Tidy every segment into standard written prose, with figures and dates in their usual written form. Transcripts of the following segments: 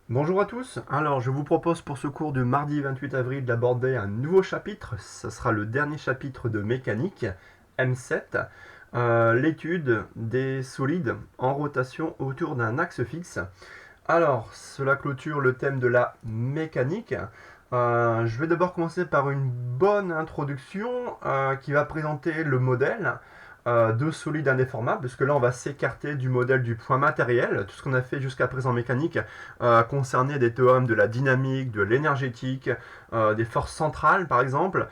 Bonjour à tous, alors je vous propose pour ce cours du mardi 28 avril d'aborder un nouveau chapitre, ce sera le dernier chapitre de mécanique, M7, l'étude des solides en rotation autour d'un axe fixe. Alors, cela clôture le thème de la mécanique. Je vais d'abord commencer par une bonne introduction qui va présenter le modèle de solide indéformable, parce que là on va s'écarter du modèle du point matériel. Tout ce qu'on a fait jusqu'à présent en mécanique concernait des théorèmes de la dynamique, de l'énergétique, des forces centrales par exemple,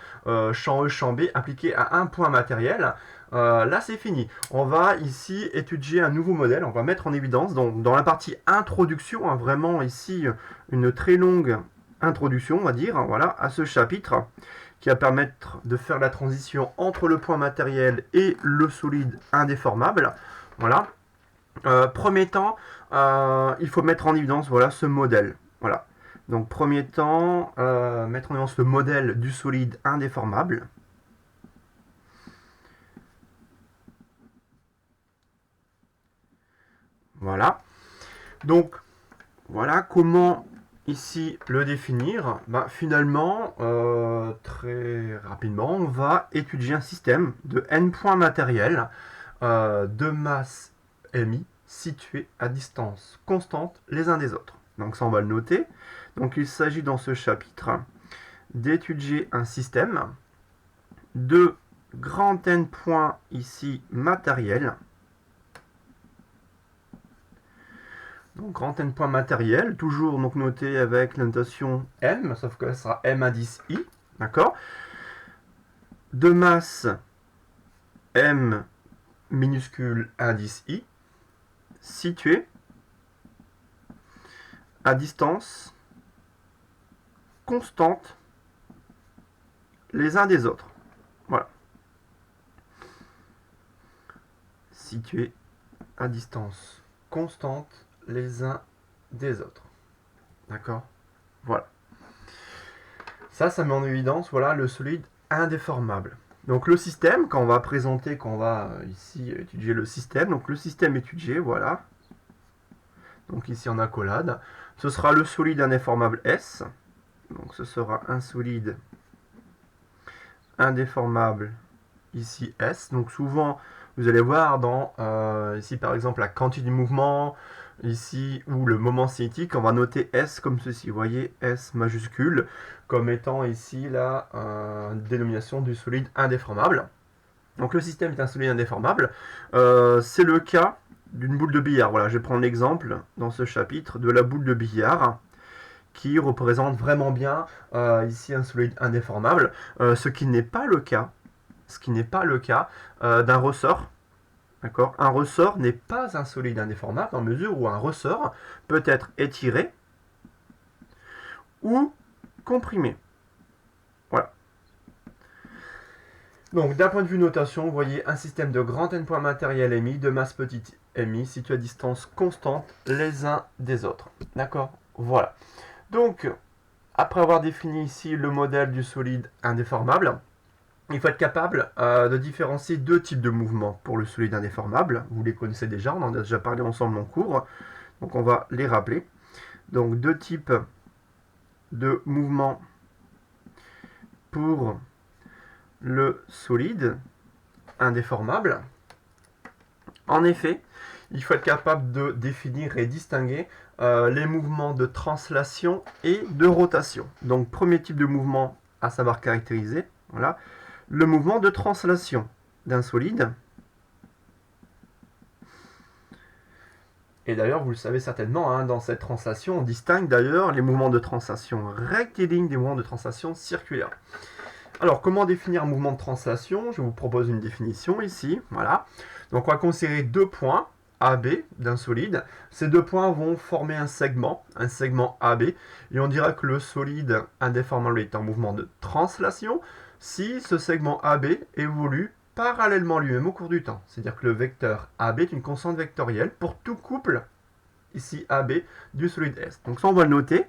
champ E, champ B appliqués à un point matériel. Là c'est fini. On va ici étudier un nouveau modèle, on va mettre en évidence donc, dans la partie introduction, hein, vraiment ici une très longue introduction on va dire, hein, voilà, à ce chapitre qui va permettre de faire la transition entre le point matériel et le solide indéformable. Voilà. Premier temps, il faut mettre en évidence voilà, ce modèle. Voilà. Donc premier temps, mettre en évidence le modèle du solide indéformable. Voilà. Donc voilà comment ici le définir. Bah, finalement, très rapidement, on va étudier un système de n points matériels de masse mi situés à distance constante les uns des autres. Donc ça, on va le noter. Donc il s'agit dans ce chapitre d'étudier un système de grand n points ici matériels. Donc grand n points matériels, toujours donc noté avec la notation m, sauf que ça sera m indice i, d'accord. De masse m minuscule indice i, situé à distance constante les uns des autres. Voilà. Situés à distance constante les uns des autres. D'accord. Voilà. Ça met en évidence voilà, le solide indéformable. Donc le système, quand on va présenter, quand on va ici étudier le système, donc le système étudié, voilà. Donc ici en accolade, ce sera le solide indéformable S. Donc ce sera un solide indéformable ici S. Donc souvent, vous allez voir dans ici par exemple la quantité du mouvement, ici ou le moment cinétique, on va noter S comme ceci. Vous voyez S majuscule comme étant ici la dénomination du solide indéformable. Donc le système est un solide indéformable. C'est le cas d'une boule de billard. Voilà, je vais prendre l'exemple dans ce chapitre de la boule de billard qui représente vraiment bien ici un solide indéformable, ce qui n'est pas le cas d'un ressort. D'accord. Un ressort n'est pas un solide indéformable dans la mesure où un ressort peut être étiré ou comprimé. Voilà. Donc d'un point de vue notation, vous voyez un système de grand n points matériels mi, de masse petite mi, situés à distance constante les uns des autres. D'accord. Voilà. Donc, après avoir défini ici le modèle du solide indéformable, il faut être capable de différencier deux types de mouvements pour le solide indéformable. Vous les connaissez déjà, on en a déjà parlé ensemble en cours. Donc on va les rappeler. Donc deux types de mouvements pour le solide indéformable. En effet, il faut être capable de définir et distinguer les mouvements de translation et de rotation. Donc premier type de mouvement à savoir caractériser, voilà, le mouvement de translation d'un solide. Et d'ailleurs, vous le savez certainement, hein, dans cette translation, on distingue d'ailleurs les mouvements de translation rectilignes des mouvements de translation circulaires. Alors, comment définir un mouvement de translation? Je vous propose une définition ici. Voilà. Donc, on va considérer deux points AB d'un solide. Ces deux points vont former un segment AB, et on dira que le solide indéformable est en mouvement de translation si ce segment AB évolue parallèlement lui-même au cours du temps. C'est-à-dire que le vecteur AB est une constante vectorielle pour tout couple, ici AB, du solide S. Donc ça, on va le noter.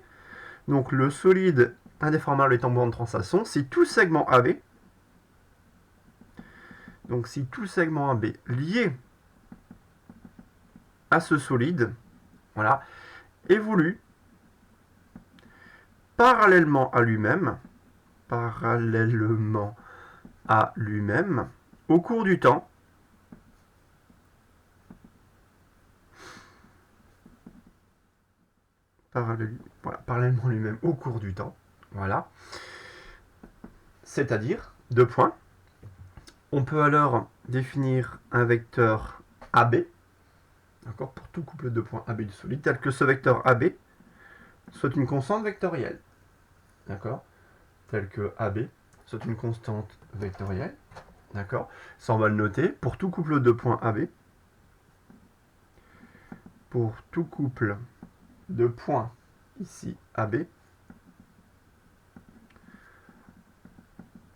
Donc le solide indéformable est en mouvement de translation si tout segment AB, donc si tout segment AB lié à ce solide, voilà, évolue parallèlement à lui-même, au cours du temps, parallèlement à lui-même au cours du temps, voilà, c'est-à-dire, deux points, on peut alors définir un vecteur AB, d'accord, pour tout couple de points AB du solide, tel que ce vecteur AB soit une constante vectorielle, d'accord, tel que AB soit une constante vectorielle, d'accord, ça on va le noter, pour tout couple de points AB, pour tout couple de points ici AB,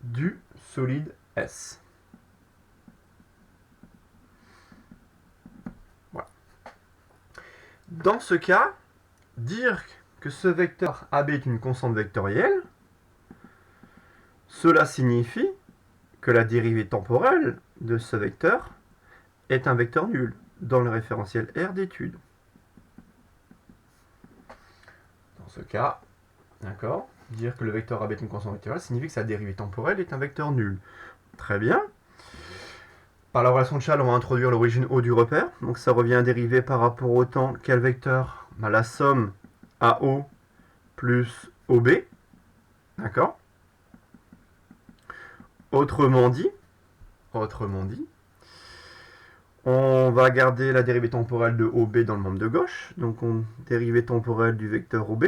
du solide S. Voilà. Dans ce cas, dire que ce vecteur AB est une constante vectorielle, cela signifie que la dérivée temporelle de ce vecteur est un vecteur nul dans le référentiel R d'étude. Dans ce cas, d'accord, dire que le vecteur AB est une constante vectorielle signifie que sa dérivée temporelle est un vecteur nul. Très bien. Par la relation de Chasles, on va introduire l'origine O du repère. Donc ça revient à dériver par rapport au temps. Quel vecteur? La somme AO plus OB. D'accord. Autrement dit, on va garder la dérivée temporelle de OB dans le membre de gauche. Donc on dérivée temporelle du vecteur OB.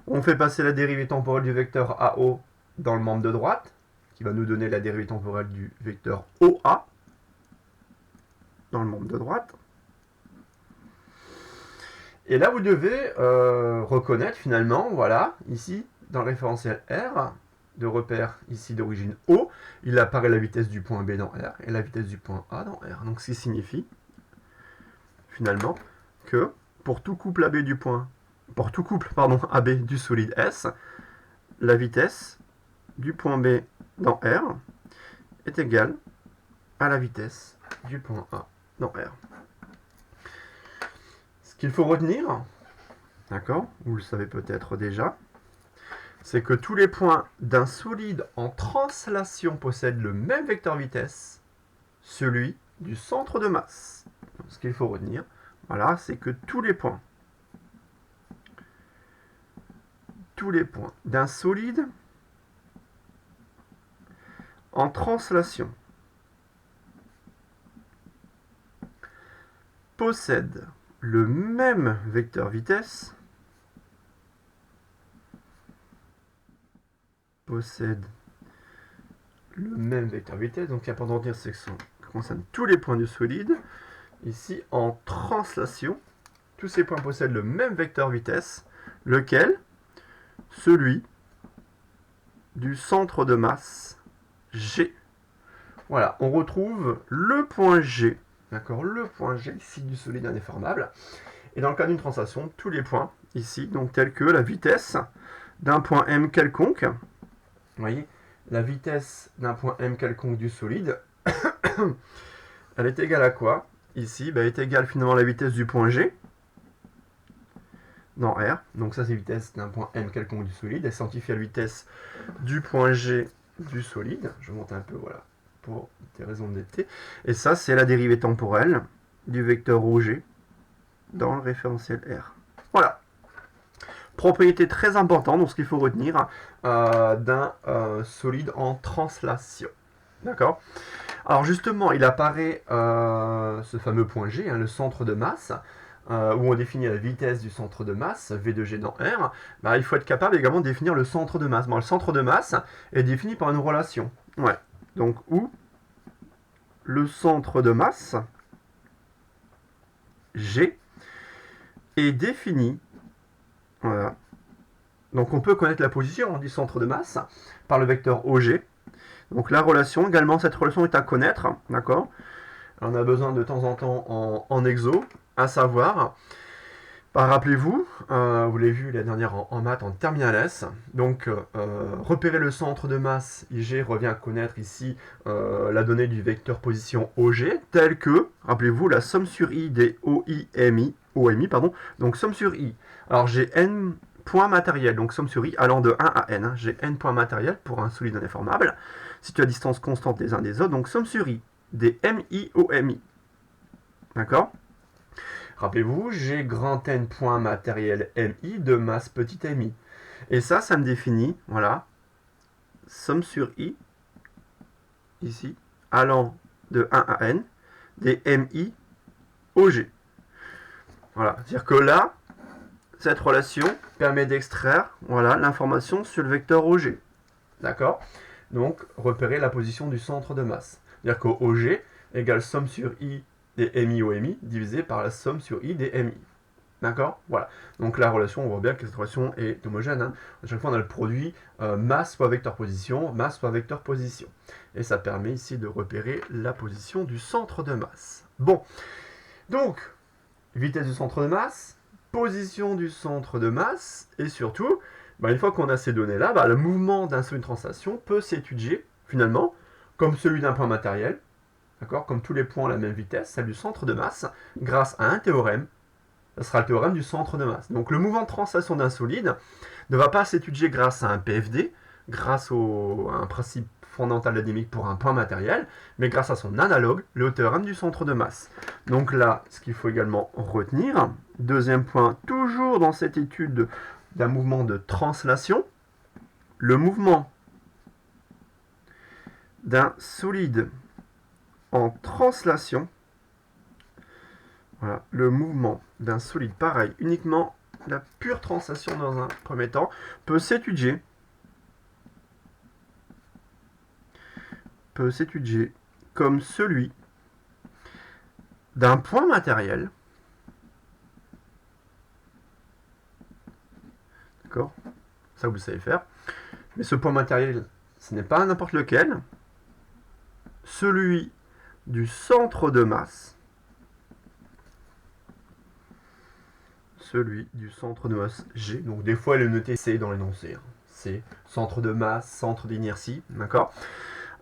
On fait passer la dérivée temporelle du vecteur AO dans le membre de droite, qui va nous donner la dérivée temporelle du vecteur OA dans le membre de droite. Et là, vous devez reconnaître finalement, voilà, ici, dans le référentiel R, de repère ici d'origine O, il apparaît la vitesse du point B dans R et la vitesse du point A dans R. Donc, ce qui signifie, finalement, que pour tout couple AB du point, AB du solide S, la vitesse du point B dans R est égale à la vitesse du point A dans R. Ce qu'il faut retenir, d'accord, vous le savez peut-être déjà, c'est que tous les points d'un solide en translation possèdent le même vecteur vitesse, celui du centre de masse. Donc, ce qu'il faut retenir, voilà, c'est que tous les points d'un solide en translation possèdent le même vecteur vitesse, donc l'important de dire c'est que ça concerne tous les points du solide. Ici, en translation, tous ces points possèdent le même vecteur vitesse, lequel? Celui du centre de masse G. Voilà, on retrouve le point G, d'accord, le point G ici du solide indéformable. Et dans le cas d'une translation, tous les points ici, donc tels que la vitesse d'un point M quelconque, vous voyez, la vitesse d'un point M quelconque du solide, elle est égale à quoi? Ici, elle est égale finalement à la vitesse du point G dans R. Donc ça, c'est la vitesse d'un point M quelconque du solide. Elle s'identifie à la vitesse du point G du solide. Je monte un peu, voilà, pour des raisons de netteté. Et ça, c'est la dérivée temporelle du vecteur OG dans le référentiel R. Voilà. Propriété très importante, donc ce qu'il faut retenir d'un solide en translation. D'accord? Alors justement, il apparaît ce fameux point G, le centre de masse, où on définit la vitesse du centre de masse, V de G dans R. Il faut être capable également de définir le centre de masse. Le centre de masse est défini par une relation. Ouais. Donc où le centre de masse, G, est défini. Voilà. Donc on peut connaître la position du centre de masse par le vecteur OG. Donc la relation, également, cette relation est à connaître, d'accord? On a besoin de temps en temps en exo, à savoir, rappelez-vous, vous l'avez vu la dernière en maths, en terminale S, donc repérer le centre de masse IG revient à connaître ici la donnée du vecteur position OG, tel que, rappelez-vous, la somme sur I des OI MI OMI, pardon. Donc somme sur I. Alors j'ai N points matériels, donc somme sur I allant de 1 à N. Hein. J'ai N points matériels pour un solide indéformable, situé à distance constante les uns des autres, donc somme sur I des MI OMI. D'accord? Rappelez-vous, j'ai grand N points matériel MI de masse petit MI. Et ça me définit, voilà, somme sur I, ici, allant de 1 à N, des MI OG. Voilà, c'est-à-dire que là, cette relation permet d'extraire, voilà, l'information sur le vecteur OG. D'accord? Donc, repérer la position du centre de masse. C'est-à-dire que OG égale somme sur I des MI OMI divisé par la somme sur I des MI. D'accord? Voilà. Donc la relation, on voit bien que cette relation est homogène. Hein. À chaque fois, on a le produit masse fois vecteur position, masse fois vecteur position. Et ça permet ici de repérer la position du centre de masse. Bon. Donc, vitesse du centre de masse, position du centre de masse, et surtout, une fois qu'on a ces données-là, le mouvement d'un solide de translation peut s'étudier, finalement, comme celui d'un point matériel, d'accord, comme tous les points à la même vitesse, celle du centre de masse, grâce à un théorème. Ce sera le théorème du centre de masse. Donc le mouvement de translation d'un solide ne va pas s'étudier grâce à un PFD, grâce à un principe fondamental de la dynamique pour un point matériel, mais grâce à son analogue, le théorème du centre de masse. Donc là, ce qu'il faut également retenir, deuxième point, toujours dans cette étude d'un mouvement de translation, le mouvement d'un solide en translation, voilà, le mouvement d'un solide pareil, uniquement la pure translation dans un premier temps, peut s'étudier comme celui d'un point matériel, d'accord, ça vous le savez faire, mais ce point matériel, ce n'est pas n'importe lequel, celui du centre de masse, G, donc des fois elle est notée C dans l'énoncé, C, centre de masse, centre d'inertie, d'accord.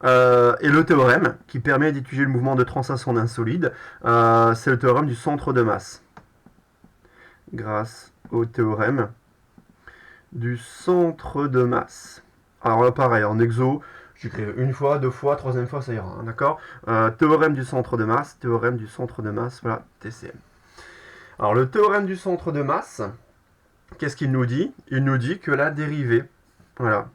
Et le théorème qui permet d'étudier le mouvement de translation d'un solide, c'est le théorème du centre de masse. Grâce au théorème du centre de masse. Alors là, pareil, en exo, j'écris une fois, deux fois, troisième fois, ça ira, hein, d'accord. Théorème du centre de masse, voilà, TCM. Alors le théorème du centre de masse, qu'est-ce qu'il nous dit? Il nous dit que la dérivée, voilà,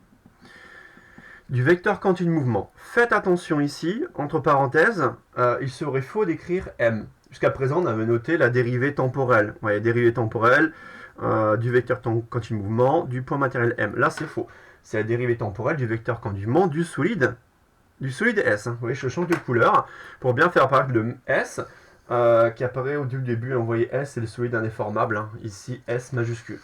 du vecteur quantique mouvement. Faites attention ici, entre parenthèses, il serait faux d'écrire M. Jusqu'à présent, on avait noté la dérivée temporelle. Ouais, dérivée temporelle du vecteur quantique mouvement du point matériel M. Là, c'est faux. C'est la dérivée temporelle du vecteur quantique mouvement du solide S. Hein. Vous voyez, je change de couleur pour bien faire apparaître le S qui apparaît au début. Vous voyez S, c'est le solide indéformable. Hein. Ici, S majuscule.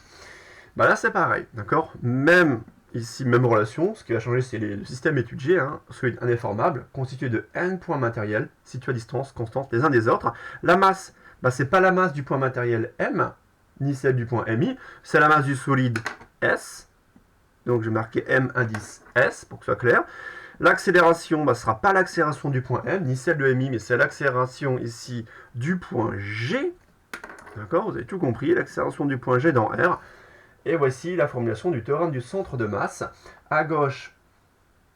Là, c'est pareil, d'accord? Même ici, même relation, ce qui va changer, c'est le système étudié, hein, solide indéformable, constitué de n points matériels, situés à distance constante les uns des autres. La masse, c'est pas la masse du point matériel M, ni celle du point MI, c'est la masse du solide S. Donc, je vais marquer M indice S, pour que ce soit clair. L'accélération, ne sera pas l'accélération du point M, ni celle de MI, mais c'est l'accélération ici du point G. D'accord? Vous avez tout compris, l'accélération du point G dans R. Et voici la formulation du théorème du centre de masse. À gauche,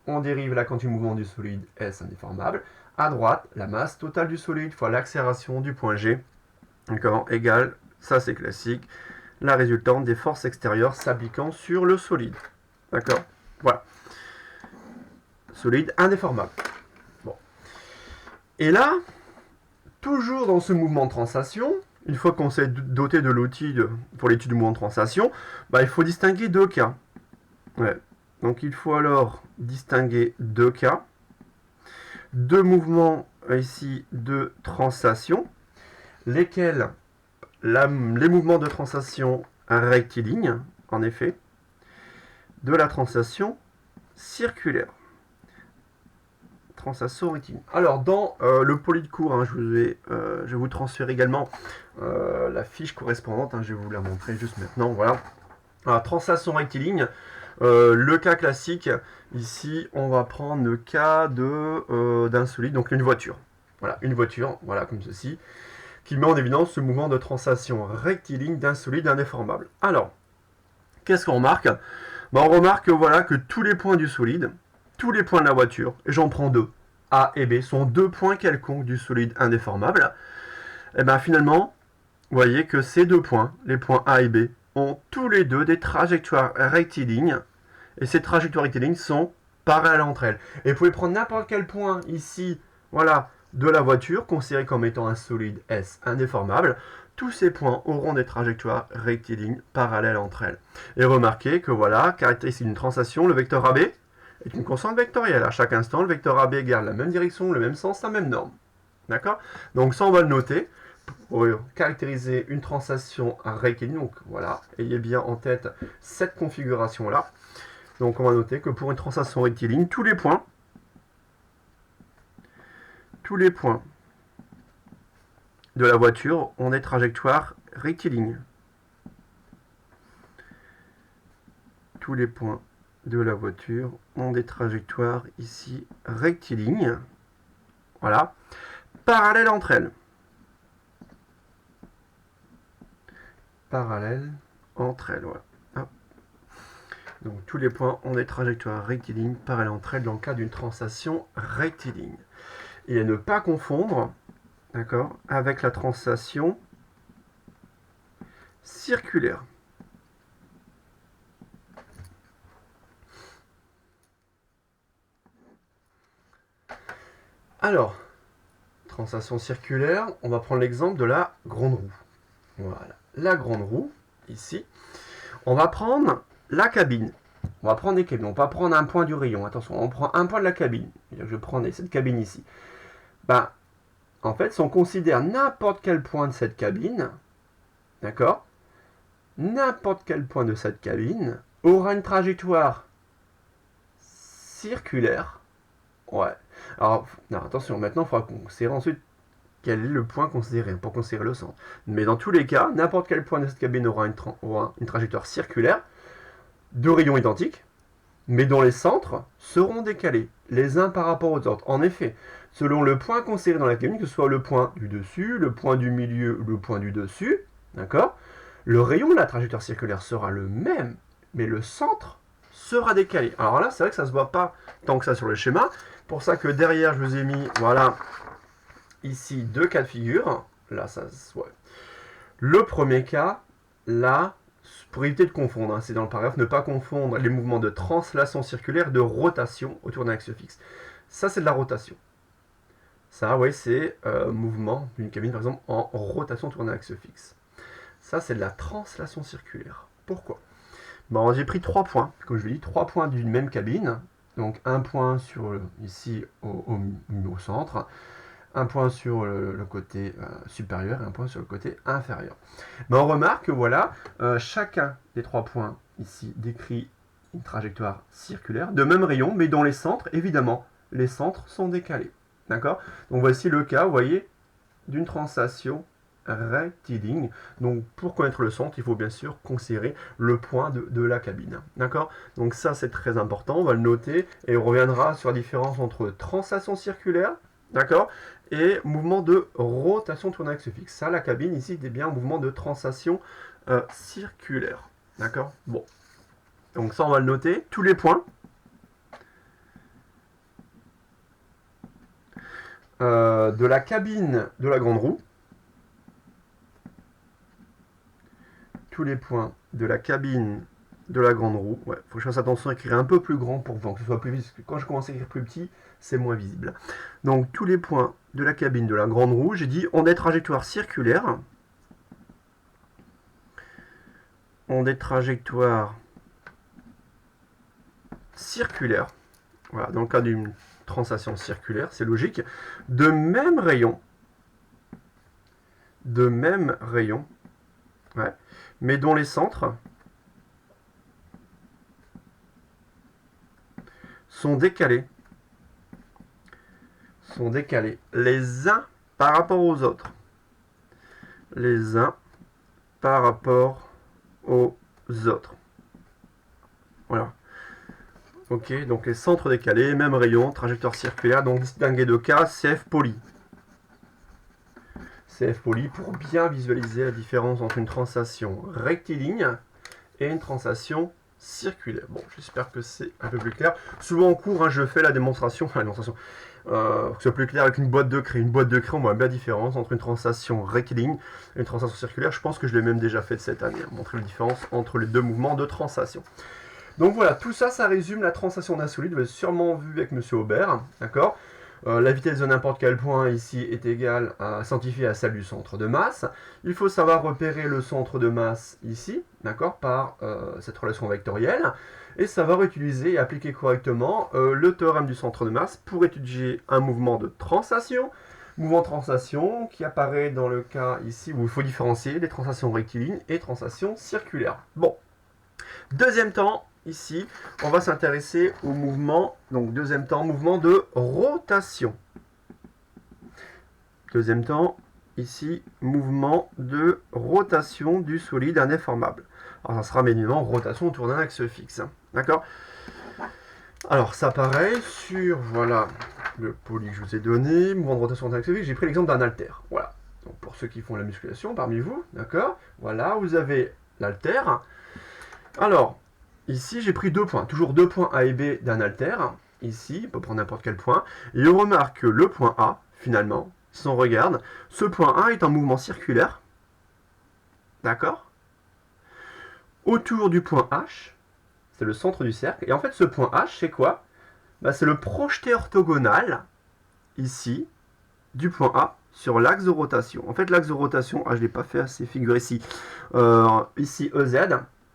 on dérive la quantité de mouvement du solide S indéformable. À droite, la masse totale du solide fois l'accélération du point G, égale, ça c'est classique, la résultante des forces extérieures s'appliquant sur le solide. D'accord? Voilà. Solide indéformable. Bon. Et là, toujours dans ce mouvement de translation, une fois qu'on s'est doté de l'outil pour l'étude du mouvement de translation, il faut distinguer deux cas. Ouais. Donc il faut alors distinguer deux cas. Deux mouvements ici de translation, lesquels les mouvements de translation rectilignes, en effet, de la translation circulaire. Translation rectiligne. Alors dans le poly de cours, je vais vous transférer également la fiche correspondante, je vais vous la montrer juste maintenant, voilà. Alors, translation rectiligne, le cas classique, ici on va prendre le cas d'un solide, donc une voiture. Voilà, une voiture, voilà comme ceci, qui met en évidence ce mouvement de translation rectiligne d'un solide indéformable. Alors, qu'est-ce qu'on remarque? On remarque voilà, que tous les points du solide, tous les points de la voiture, et j'en prends deux, A et B, sont deux points quelconques du solide indéformable. Et bien finalement, vous voyez que ces deux points, les points A et B, ont tous les deux des trajectoires rectilignes, et ces trajectoires rectilignes sont parallèles entre elles. Et vous pouvez prendre n'importe quel point ici, voilà, de la voiture, considéré comme étant un solide S indéformable. Tous ces points auront des trajectoires rectilignes parallèles entre elles. Et remarquez que voilà, caractéristique d'une translation, le vecteur AB est une constante vectorielle. À chaque instant, le vecteur AB garde la même direction, le même sens, la même norme. D'accord? Donc ça, on va le noter pour caractériser une translation rectiligne. Donc voilà, ayez bien en tête cette configuration-là. Donc on va noter que pour une translation rectiligne, tous les points de la voiture ont des trajectoires rectilignes. Tous les points de la voiture ont des trajectoires ici rectilignes. Voilà. Parallèles entre elles. Parallèles entre elles, voilà. Hop. Donc tous les points ont des trajectoires rectilignes parallèles entre elles dans le cas d'une translation rectiligne. Et à ne pas confondre, d'accord, avec la translation circulaire. Alors, translation circulaire, on va prendre l'exemple de la grande roue. Voilà, la grande roue, ici. On va prendre la cabine. On va prendre des cabines. On va pas prendre un point du rayon. Attention, on prend un point de la cabine. Je prends cette cabine ici. Ben, en fait, si on considère n'importe quel point de cette cabine, d'accord, n'importe quel point de cette cabine aura une trajectoire circulaire. Ouais. Alors, non, attention, maintenant, il faudra considérer ensuite quel est le point considéré pour considérer le centre. Mais dans tous les cas, n'importe quel point de cette cabine aura une trajectoire circulaire de rayons identiques, mais dont les centres seront décalés, les uns par rapport aux autres. En effet, selon le point considéré dans la cabine, que ce soit le point du dessus, le point du milieu ou le point du dessus, d'accord, le rayon de la trajectoire circulaire sera le même, mais le centre sera décalé. Alors là, c'est vrai que ça ne se voit pas tant que ça sur le schéma. Pour ça que derrière, je vous ai mis, voilà, ici deux cas de figure. Là, ça se voit. Le premier cas, là, pour éviter de confondre, hein, c'est dans le paragraphe, ne pas confondre les mouvements de translation circulaire de rotation autour d'un axe fixe. Ça, c'est de la rotation. Ça, oui, c'est mouvement d'une cabine, par exemple, en rotation autour d'un axe fixe. Ça, c'est de la translation circulaire. Pourquoi? Bon, j'ai pris 3 points, comme je l'ai dit, 3 points d'une même cabine. Donc, un point sur ici au centre, un point sur le côté supérieur et un point sur le côté inférieur. Mais on remarque que voilà, chacun des 3 points ici décrit une trajectoire circulaire de même rayon, mais dont les centres, évidemment, les centres sont décalés. D'accord? Donc voici le cas, vous voyez, d'une translation rectiligne. Donc pour connaître le centre, il faut bien sûr considérer le point de la cabine. D'accord? Donc ça, c'est très important, on va le noter, et on reviendra sur la différence entre translation circulaire, d'accord, et mouvement de rotation autour d'un axe fixe. Ça, la cabine, ici, est bien un mouvement de translation circulaire. D'accord? Bon. Donc ça, on va le noter. Tous les points de la cabine de la grande roue, tous les points de la cabine de la grande roue, ouais, faut que je fasse attention à écrire un peu plus grand pour que ce soit plus visible, parce que quand je commence à écrire plus petit, c'est moins visible. Donc tous les points de la cabine de la grande roue, j'ai dit, ont des trajectoires circulaires, voilà, dans le cas d'une translation circulaire, c'est logique, de même rayon, ouais, mais dont les centres sont décalés les uns par rapport aux autres. Voilà. Ok, donc les centres décalés, même rayon, trajectoire circulaire, donc distingué de cas, CF poli. CF Poly pour bien visualiser la différence entre une translation rectiligne et une translation circulaire. Bon, j'espère que c'est un peu plus clair. Souvent en cours, hein, je fais la démonstration, pour que ce soit plus clair avec une boîte de craie. Une boîte de craie, on voit bien la différence entre une translation rectiligne et une translation circulaire. Je pense que je l'ai même déjà fait cette année, montrer la différence entre les deux mouvements de translation. Donc voilà, tout ça, ça résume la translation d'un solide. Vous l'avez sûrement vu avec M. Aubert, d'accord. La vitesse de n'importe quel point ici est égale à sanctifiée à celle du centre de masse. Il faut savoir repérer le centre de masse ici, d'accord, par cette relation vectorielle, et savoir utiliser et appliquer correctement le théorème du centre de masse pour étudier un mouvement de translation. Mouvement de translation qui apparaît dans le cas ici où il faut différencier les translations rectilignes et translations circulaires. Bon, deuxième temps. Ici, on va s'intéresser au mouvement, donc deuxième temps, mouvement de rotation. Deuxième temps, ici, mouvement de rotation du solide indéformable. Alors, ça sera évidemment rotation autour d'un axe fixe. D'accord? Alors, ça pareil sur, voilà, le poly que je vous ai donné, mouvement de rotation d'un axe fixe, j'ai pris l'exemple d'un haltère. Voilà. Donc, pour ceux qui font la musculation parmi vous, d'accord? Voilà, vous avez l'haltère. Alors, ici, j'ai pris deux points, toujours deux points A et B d'un haltère. Ici, on peut prendre n'importe quel point. Et on remarque que le point A, finalement, si on regarde, ce point A est en mouvement circulaire. D'accord? Autour du point H, c'est le centre du cercle. Et en fait, ce point H, c'est quoi? C'est le projeté orthogonal, ici, du point A sur l'axe de rotation. En fait, l'axe de rotation, je ne l'ai pas fait assez figurer ici. Ici, EZ.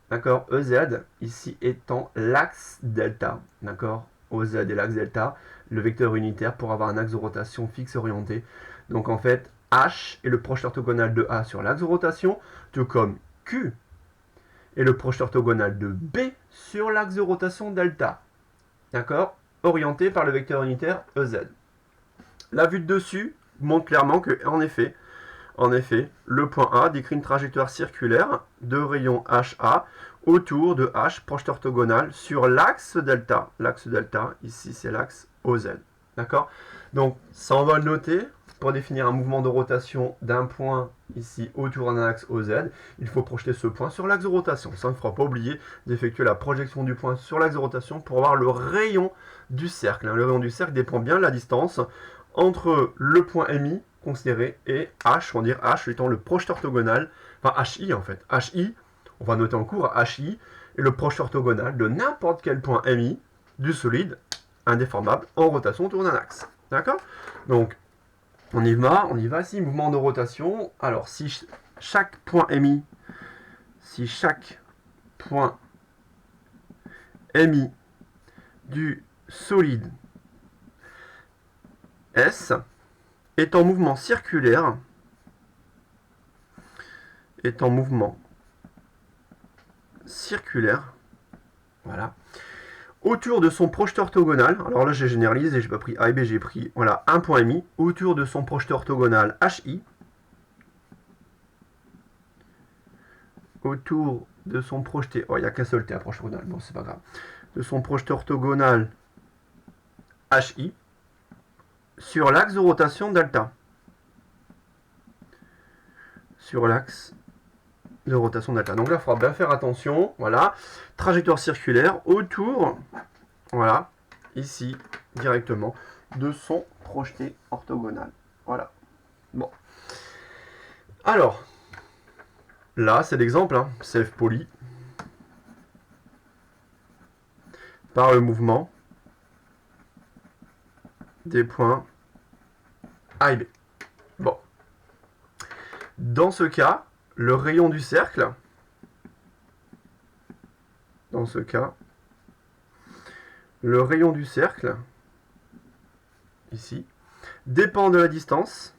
D'accord, EZ, ici étant l'axe delta, d'accord, OZ et l'axe delta, le vecteur unitaire pour avoir un axe de rotation fixe orienté. Donc en fait, H est le projeté orthogonal de A sur l'axe de rotation, tout comme Q est le projeté orthogonal de B sur l'axe de rotation delta, d'accord, orienté par le vecteur unitaire EZ. La vue de dessus montre clairement que, en effet, le point A décrit une trajectoire circulaire de rayon HA autour de H projeté orthogonal sur l'axe delta. L'axe delta, ici, c'est l'axe OZ. D'accord? Donc, ça, on va le noter. Pour définir un mouvement de rotation d'un point ici autour d'un axe OZ, il faut projeter ce point sur l'axe de rotation. Ça ne fera pas oublier d'effectuer la projection du point sur l'axe de rotation pour avoir le rayon du cercle. Le rayon du cercle dépend bien de la distance entre le point MI considéré et H, on va dire H étant le projeté orthogonal, enfin HI en fait. HI, on va noter en cours, HI est le projeté orthogonal de n'importe quel point MI du solide indéformable en rotation autour d'un axe. D'accord? Donc, on y va ici, mouvement de rotation. Alors, si chaque point MI du solide S est en mouvement circulaire, voilà, autour de son projeté orthogonal, alors là j'ai généralisé, j'ai pas pris A et B, j'ai pris, voilà, un point MI, autour de son projeté orthogonal HI, autour de son projeté, il n'y a qu'un seul T à projeté orthogonal, bon c'est pas grave, de son projeté orthogonal HI, sur l'axe de rotation delta. Sur l'axe de rotation delta. Donc là, il faudra bien faire attention. Voilà. Trajectoire circulaire autour, voilà, ici, directement, de son projeté orthogonal. Voilà. Bon. Alors, là, c'est l'exemple, hein, CF Poly, par le mouvement des points A et B. Bon. Dans ce cas, le rayon du cercle, ici, dépend de la distance.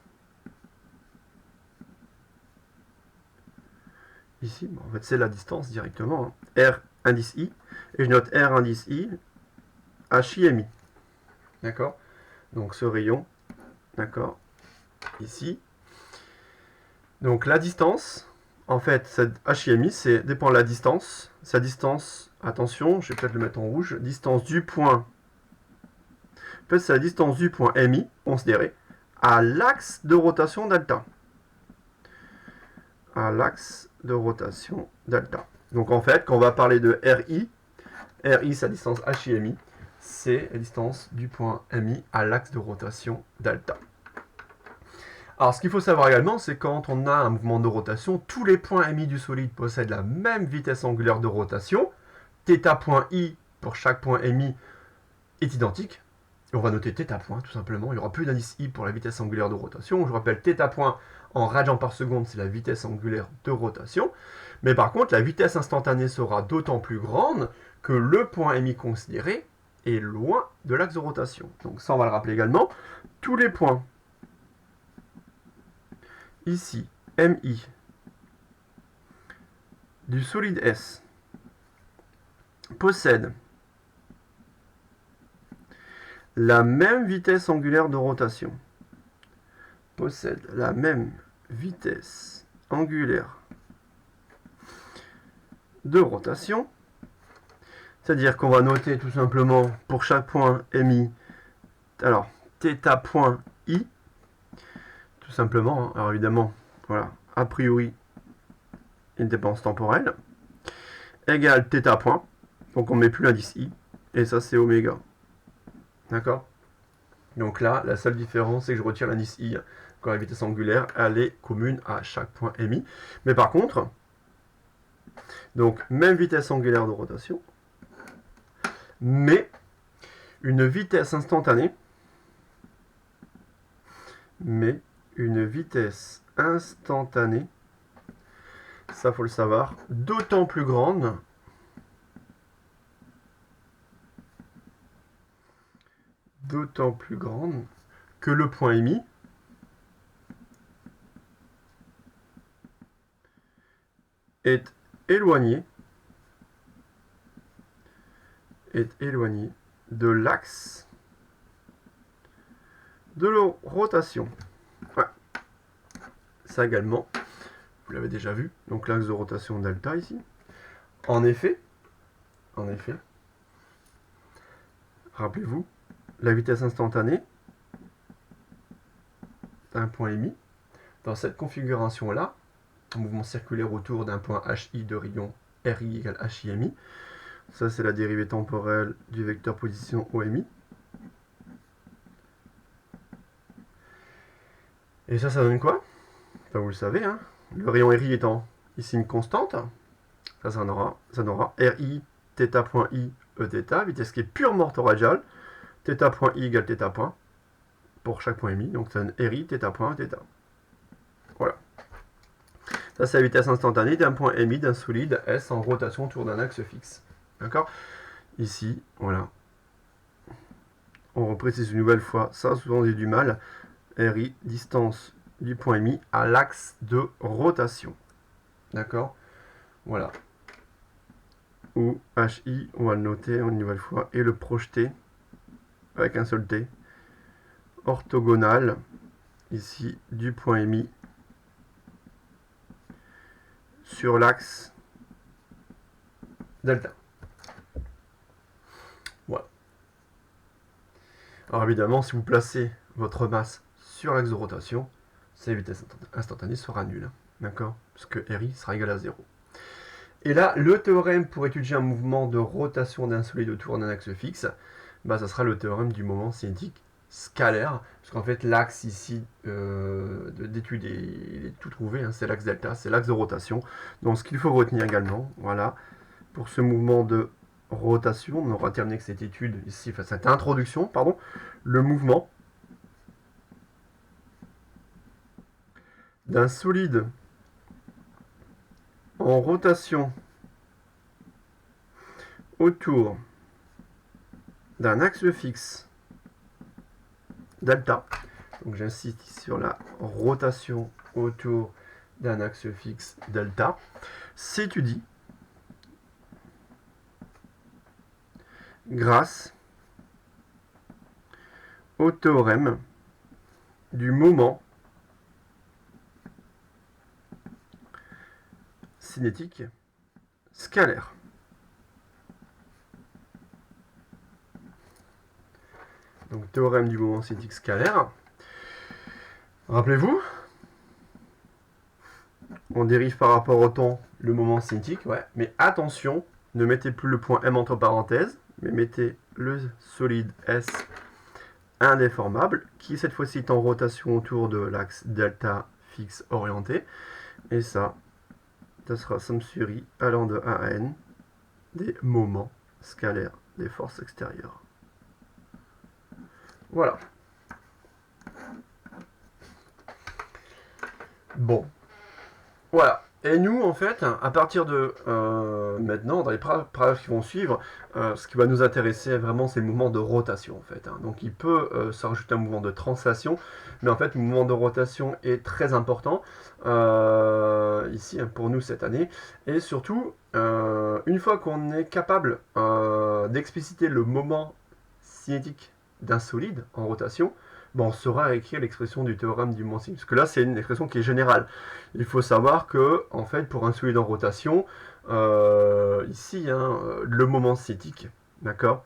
Ici, en fait, c'est la distance directement. Hein. R indice I, et je note R indice I, HI MI. D'accord? Donc ce rayon, d'accord, ici. Donc la distance, en fait, cette HIMI, dépend de la distance. Sa distance, attention, je vais peut-être le mettre en rouge, distance du point. En fait, c'est la distance du point MI, considéré, à l'axe de rotation delta. à l'axe de rotation delta. Donc en fait, quand on va parler de RI, sa distance HIMI, c'est la distance du point MI à l'axe de rotation delta. Alors ce qu'il faut savoir également, c'est quand on a un mouvement de rotation, tous les points MI du solide possèdent la même vitesse angulaire de rotation. θ.I pour chaque point MI est identique. Et on va noter θ point tout simplement. Il n'y aura plus d'indice I pour la vitesse angulaire de rotation. Je rappelle, θ point en radians par seconde, c'est la vitesse angulaire de rotation. Mais par contre, la vitesse instantanée sera d'autant plus grande que le point MI considéré est loin de l'axe de rotation. Donc ça, on va le rappeler également. Tous les points ici, MI, du solide S, possèdent la même vitesse angulaire de rotation. Possède la même vitesse angulaire de rotation. C'est-à-dire qu'on va noter tout simplement pour chaque point MI, alors θ point I, tout simplement, hein, alors évidemment, voilà, a priori, une dépense temporelle, égale θ point, donc on ne met plus l'indice I, et ça c'est oméga. D'accord? Donc là, la seule différence, c'est que je retire l'indice I quand la vitesse angulaire, elle est commune à chaque point MI. Mais par contre, donc même vitesse angulaire de rotation, mais une vitesse instantanée, ça faut le savoir, d'autant plus grande que le point MI est éloigné de l'axe de la rotation. Ouais. Ça également, vous l'avez déjà vu, donc l'axe de rotation delta ici. En effet, rappelez-vous, la vitesse instantanée d'un point MI, dans cette configuration-là, un mouvement circulaire autour d'un point HI de rayon RI égale HIMI, ça c'est la dérivée temporelle du vecteur position OMI. Et ça donne quoi? Enfin, vous le savez, hein, le rayon RI étant ici une constante, ça donnera RI θ.I Eθ, vitesse qui est purement orthoradiale, θ.I égale θ point pour chaque point MI, donc ça donne RI θ.Eθ. Voilà. Ça c'est la vitesse instantanée d'un point MI d'un solide S en rotation autour d'un axe fixe. D'accord? Ici, voilà. On reprécise une nouvelle fois, ça souvent j'ai du mal. RI, distance du point MI à l'axe de rotation. D'accord? Voilà. Ou HI, on va le noter une nouvelle fois, et le projeter avec un seul T, orthogonal, ici, du point MI sur l'axe delta. Voilà. Alors évidemment, si vous placez votre masse sur l'axe de rotation, sa vitesse instantanée sera nulle. D'accord? Parce que RI sera égal à 0. Et là, le théorème pour étudier un mouvement de rotation d'un solide autour d'un axe fixe, bah, ça sera le théorème du moment cinétique scalaire, parce qu'en fait l'axe ici d'étude est tout trouvé, hein, c'est l'axe delta, c'est l'axe de rotation. Donc ce qu'il faut retenir également, voilà, pour ce mouvement de rotation, on aura terminé avec cette étude ici, enfin cette introduction, pardon, le mouvement d'un solide en rotation autour d'un axe fixe delta, donc j'insiste sur la rotation autour d'un axe fixe delta, s'étudie grâce au théorème du moment cinétique scalaire. Donc théorème du moment cinétique scalaire. Rappelez-vous, on dérive par rapport au temps le moment cinétique, ouais. Mais attention, ne mettez plus le point M entre parenthèses, mais mettez le solide S indéformable, qui cette fois-ci est en rotation autour de l'axe delta fixe orienté. Et ça sera somme sur I allant de A à N des moments scalaires des forces extérieures. Voilà. Bon. Voilà. Et nous, en fait, à partir de maintenant, dans les paragraphes qui vont suivre, ce qui va nous intéresser vraiment, c'est le mouvement de rotation, en fait. Hein. Donc, il peut se rajouter un mouvement de translation, mais en fait, le mouvement de rotation est très important ici pour nous cette année. Et surtout, une fois qu'on est capable d'expliciter le moment cinétique d'un solide en rotation, bon, on saura écrire l'expression du théorème du moment cinétique. Parce que là, c'est une expression qui est générale. Il faut savoir que, en fait, pour un solide en rotation, ici, hein, le moment cinétique, d'accord,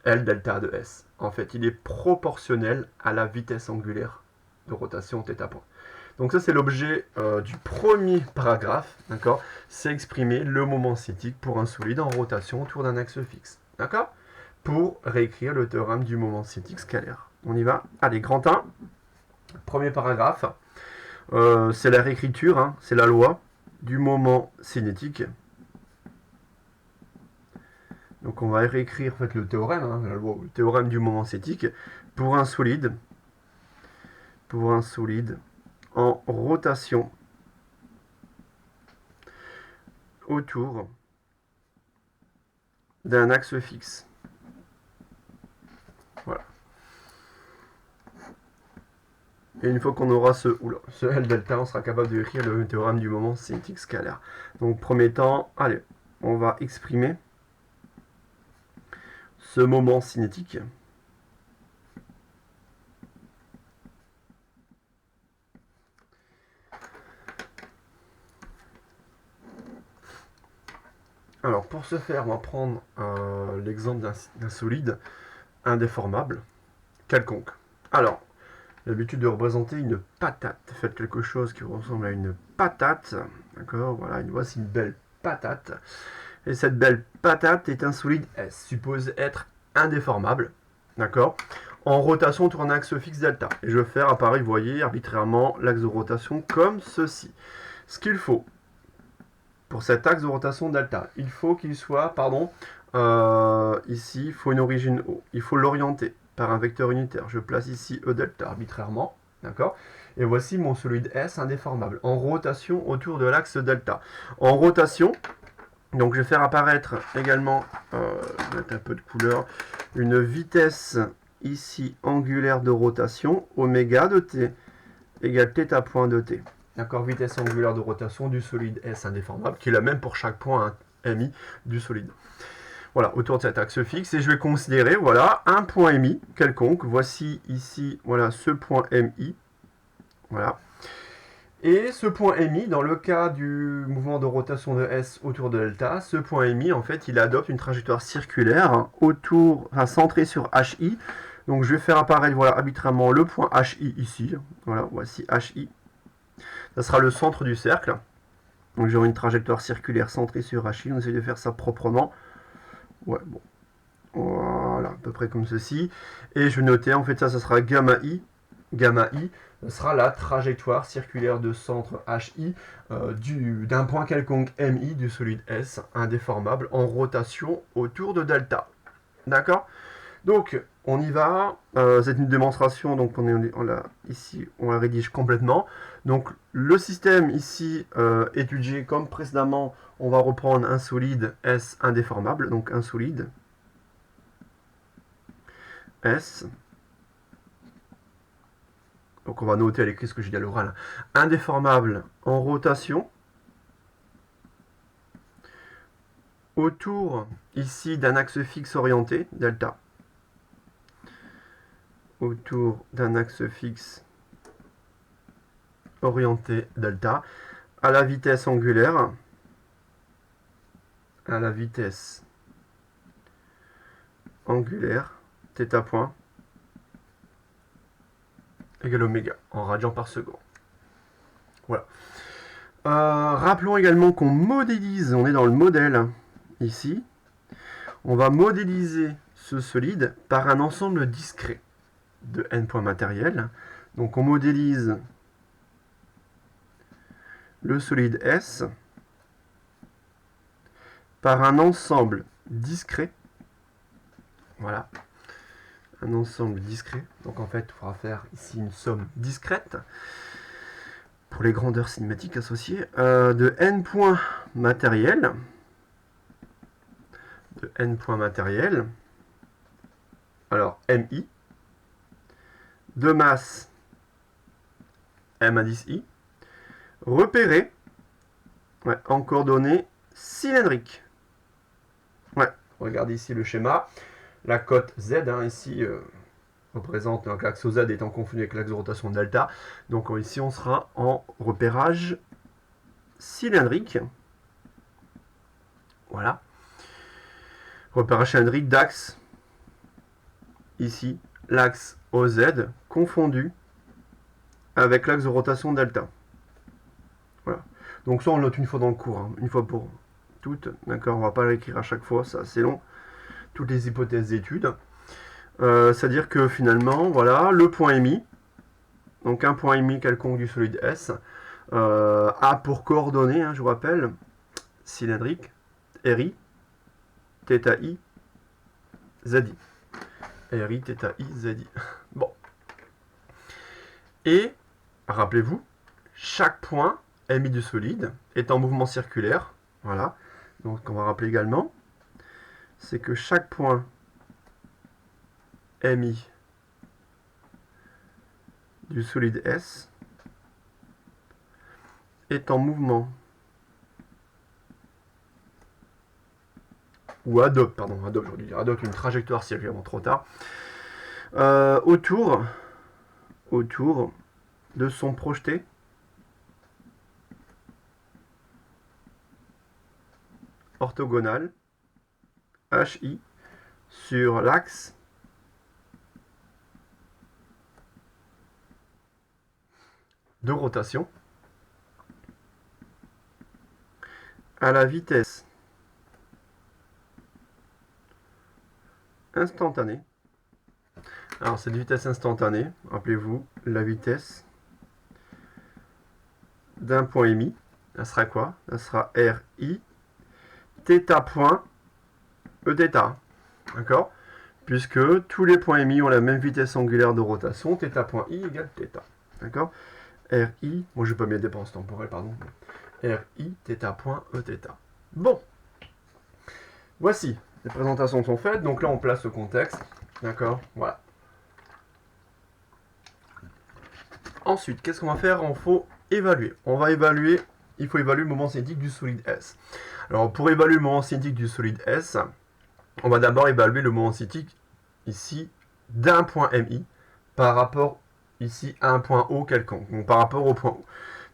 L delta de S, en fait, il est proportionnel à la vitesse angulaire de rotation θ point. Donc ça, c'est l'objet du premier paragraphe, d'accord, c'est exprimer le moment cinétique pour un solide en rotation autour d'un axe fixe, d'accord, pour réécrire le théorème du moment cinétique scalaire. On y va. Allez, grand 1, premier paragraphe. C'est la réécriture, hein, c'est la loi du moment cinétique. Donc on va réécrire en fait le théorème, hein, le théorème du moment cinétique pour un solide en rotation autour d'un axe fixe. Voilà. Et une fois qu'on aura ce L delta, on sera capable d'écrire le théorème du moment cinétique scalaire. Donc premier temps, allez, on va exprimer ce moment cinétique. Alors pour ce faire, on va prendre l'exemple d'un solide indéformable, quelconque. Alors, l'habitude de représenter une patate. Faites quelque chose qui ressemble à une patate. D'accord. Voilà, voici une belle patate. Et cette belle patate est un solide S, supposé être indéformable. D'accord. En rotation autour d'un axe fixe delta. Et je vais faire apparaître, vous voyez, arbitrairement l'axe de rotation comme ceci. Ce qu'il faut pour cet axe de rotation delta, il faut qu'il soit, ici, il faut une origine O. Il faut l'orienter par un vecteur unitaire. Je place ici E delta arbitrairement, d'accord. Et voici mon solide S indéformable, en rotation autour de l'axe delta. En rotation, donc je vais faire apparaître également, mettre un peu de couleur, une vitesse ici angulaire de rotation, oméga de t, égale θ point de t. D'accord, vitesse angulaire de rotation du solide S indéformable, qui est la même pour chaque point MI du solide. Voilà, autour de cet axe fixe, et je vais considérer, voilà, un point MI quelconque. Voici ici, voilà, ce point MI. Voilà. Et ce point MI, dans le cas du mouvement de rotation de S autour de delta, ce point MI, en fait, il adopte une trajectoire circulaire autour, enfin, centrée sur HI. Donc je vais faire apparaître, voilà, arbitrairement le point HI ici. Voilà, voici HI. Ça sera le centre du cercle. Donc j'aurai une trajectoire circulaire centrée sur HI. On essaie de faire ça proprement. Ouais, bon. Voilà, à peu près comme ceci. Et je vais noter, en fait, ça sera gamma I. Gamma I, ce sera la trajectoire circulaire de centre HI d'un point quelconque MI du solide S indéformable en rotation autour de delta. D'accord? Donc, on y va. C'est une démonstration, donc ici, on la rédige complètement. Donc, le système ici étudié comme précédemment, on va reprendre un solide S indéformable. Donc, un solide S. Donc, on va noter à l'écrit ce que j'ai dit à l'oral. Indéformable en rotation autour ici d'un axe fixe orienté, delta. Autour d'un axe fixe orienté delta à la vitesse angulaire θ point égale oméga en radians par seconde. Voilà. Rappelons également qu'on modélise, on est dans le modèle ici. On va modéliser ce solide par un ensemble discret de n points matériels. Donc on modélise le solide S par un ensemble discret. Voilà, un ensemble discret. Donc en fait, il faudra faire ici une somme discrète pour les grandeurs cinématiques associées de n points matériels. De n points matériels. Alors, MI. De masse M indice I. Repéré en coordonnées cylindriques. Ouais, regardez ici le schéma. La cote Z, ici, représente l'axe OZ étant confondu avec l'axe de rotation delta. Donc ici, on sera en repérage cylindrique. Voilà. Repérage cylindrique d'axe. Ici, l'axe OZ confondu avec l'axe de rotation delta. Voilà. Donc ça, on le note une fois dans le cours, une fois pour toutes. D'accord, on ne va pas l'écrire à chaque fois, c'est assez long. Toutes les hypothèses d'études. C'est-à-dire que finalement, voilà, le point émis, donc un point émis quelconque du solide S, a pour coordonnées, je vous rappelle, cylindrique, RI, θi, ZI. RI, θi, ZI. Bon. Et, rappelez-vous, chaque point émis du solide est en mouvement circulaire. Voilà. Donc, ce qu'on va rappeler également, c'est que chaque point émis du solide S est en mouvement ou adopte, une trajectoire circulaire, trop tard, autour de son projeté orthogonal HI sur l'axe de rotation à la vitesse instantanée. Alors cette vitesse instantanée, rappelez-vous, la vitesse d'un point émis, elle sera quoi? Elle sera RI θ point Eθ. D'accord? Puisque tous les points émis ont la même vitesse angulaire de rotation, θ point I égale θ. D'accord? RI, moi je vais pas mettre dépenses temporelles, pardon. RI θ point Eθ. Bon. Voici, les présentations sont faites, donc là on place le contexte. D'accord? Voilà. Ensuite, qu'est-ce qu'on va faire? Il faut évaluer. Il faut évaluer le moment cinétique du solide S. Alors, pour évaluer le moment cinétique du solide S, on va d'abord évaluer le moment cinétique, ici, d'un point MI, par rapport, ici, à un point O quelconque, donc par rapport au point O.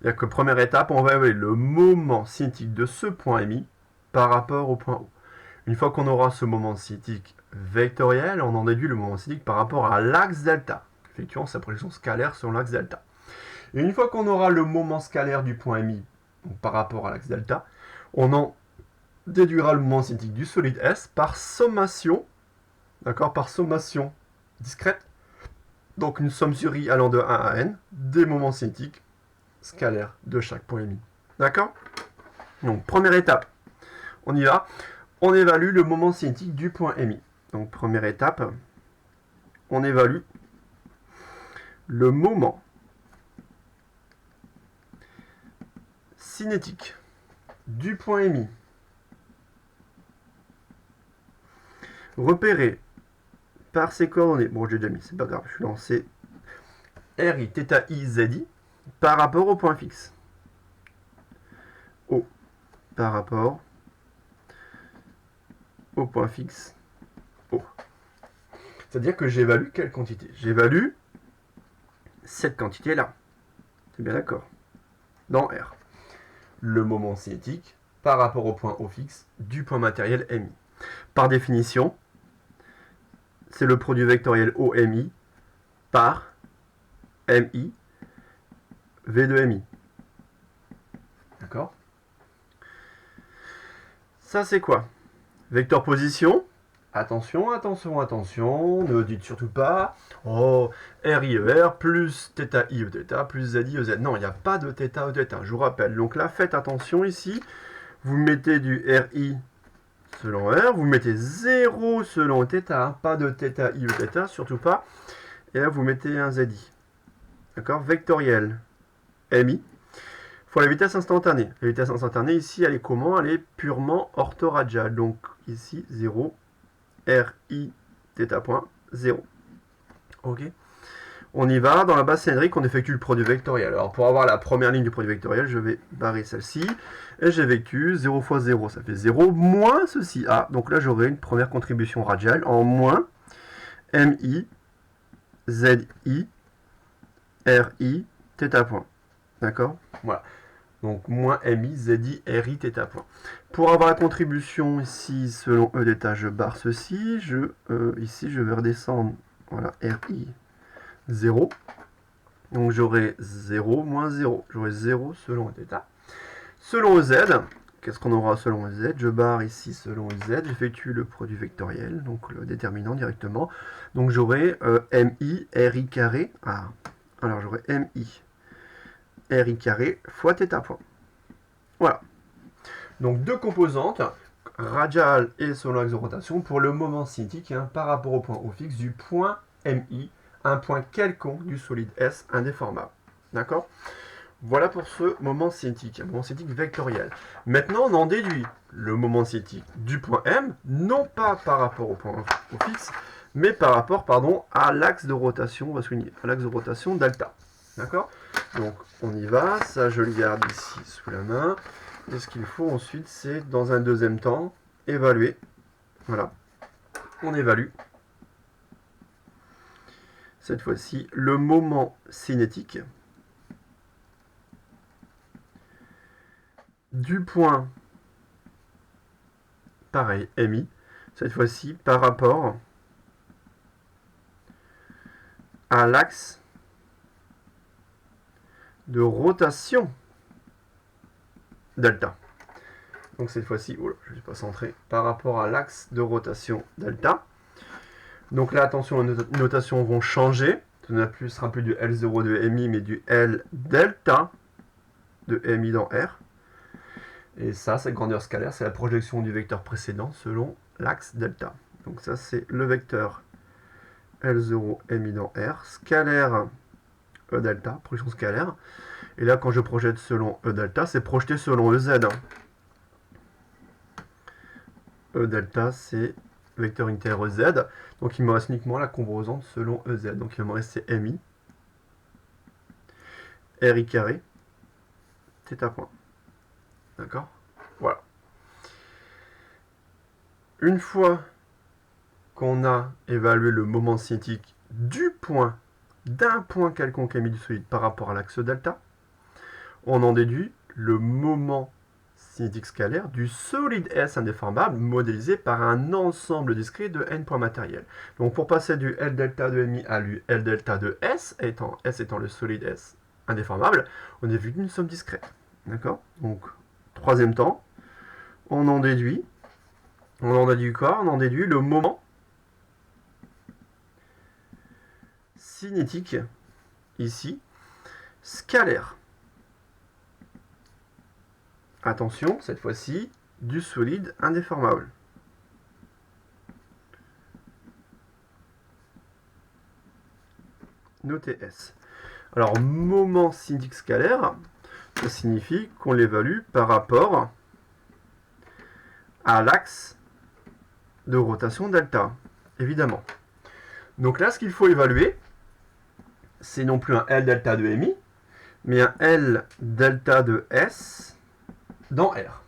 C'est-à-dire que première étape, on va évaluer le moment cinétique de ce point MI par rapport au point O. Une fois qu'on aura ce moment cinétique vectoriel, on en déduit le moment cinétique par rapport à l'axe delta, effectuant sa projection scalaire sur l'axe delta. Et une fois qu'on aura le moment scalaire du point MI donc par rapport à l'axe delta, on en déduira le moment cinétique du solide S par sommation, d'accord, par sommation discrète, donc une somme sur I allant de 1 à n, des moments cinétiques scalaires de chaque point MI. D'accord? Donc, première étape, on y va, on évalue le moment cinétique du point MI. Donc, première étape, on évalue le moment cinétique du point MI repéré par ses coordonnées. Bon, j'ai déjà mis, c'est pas grave, je suis lancé. RI, θi, ZI par rapport au point fixe. O par rapport au point fixe O. C'est-à-dire que j'évalue quelle quantité? J'évalue cette quantité-là. C'est bien d'accord. Dans R. Le moment cinétique par rapport au point O fixe du point matériel MI. Par définition, c'est le produit vectoriel OMI par MI V de MI. D'accord? Ça, c'est quoi? Vecteur position. Attention, attention, attention, ne dites surtout pas oh, RIER plus θ I E θ plus ZI E Z. Non, il n'y a pas de θ E θ, je vous rappelle. Donc là, faites attention ici. Vous mettez du RI selon R, vous mettez 0 selon θ, pas de θ I E θ, surtout pas. Et là, vous mettez un ZI. D'accord? Vectoriel MI fois la vitesse instantanée. La vitesse instantanée, ici, elle est comment? Elle est purement orthoradiale. Donc ici, 0. RI θ point 0. Ok. On y va. Dans la base cylindrique, on effectue le produit vectoriel. Alors, pour avoir la première ligne du produit vectoriel, je vais barrer celle-ci. Et j'effectue 0 fois 0. Ça fait 0 moins ceci. Ah, donc là, j'aurai une première contribution radiale en moins MI, ZI, RI, θ point. D'accord? Voilà. Donc, moins MI, ZI, RI, θ point. Pour avoir la contribution ici, selon E d'état, je barre ceci. Ici, je vais redescendre. Voilà, RI, 0. Donc, j'aurai 0 moins 0. J'aurai 0 selon E d'état. Selon EZ, qu'est-ce qu'on aura selon EZ? Je barre ici selon EZ. J'effectue le produit vectoriel, donc le déterminant directement. Donc, j'aurai MI, RI carré. Ah, alors, j'aurai MI, RI carré fois θ point. Voilà. Donc deux composantes, radiale et selon l'axe de rotation, pour le moment cinétique par rapport au point O fixe du point MI, un point quelconque du solide S indéformable. D'accord? Voilà pour ce moment cinétique, un moment cinétique vectoriel. Maintenant, on en déduit le moment cinétique du point M, non pas par rapport au point O fixe, mais par rapport, à l'axe de rotation, on va souligner, à l'axe de rotation delta. D'accord? Donc, on y va, ça je le garde ici sous la main. Et ce qu'il faut ensuite, c'est, dans un deuxième temps, évaluer. Voilà. On évalue. Cette fois-ci, le moment cinétique du point, pareil, MI, cette fois-ci, par rapport à l'axe de rotation delta. Donc cette fois-ci, je ne suis pas centré, par rapport à l'axe de rotation delta. Donc là, attention, les notations vont changer. Ce ne sera plus du L0 de MI, mais du L delta de MI dans R. Et ça, cette grandeur scalaire, c'est la projection du vecteur précédent selon l'axe delta. Donc ça, c'est le vecteur L0 MI dans R, scalaire E delta, projection scalaire. Et là, quand je projette selon E delta, c'est projeté selon EZ. E delta, c'est vecteur unitaire EZ. Donc il me reste uniquement la composante selon EZ. Donc il va me rester MI, RI carré, θ point. D'accord? Voilà. Une fois qu'on a évalué le moment cinétique d'un point quelconque émis du solide par rapport à l'axe delta, on en déduit le moment cinétique scalaire du solide S indéformable modélisé par un ensemble discret de n points matériels. Donc pour passer du L delta de MI à L delta de S étant le solide S indéformable, on a vu une somme discrète. D'accord? Donc, troisième temps, on en déduit quoi? On en déduit le moment cinétique, ici, scalaire. Attention, cette fois-ci, du solide indéformable. Notez S. Alors, moment cinétique scalaire, ça signifie qu'on l'évalue par rapport à l'axe de rotation delta, évidemment. Donc là, ce qu'il faut évaluer, c'est non plus un L delta de MI, mais un L delta de S dans R.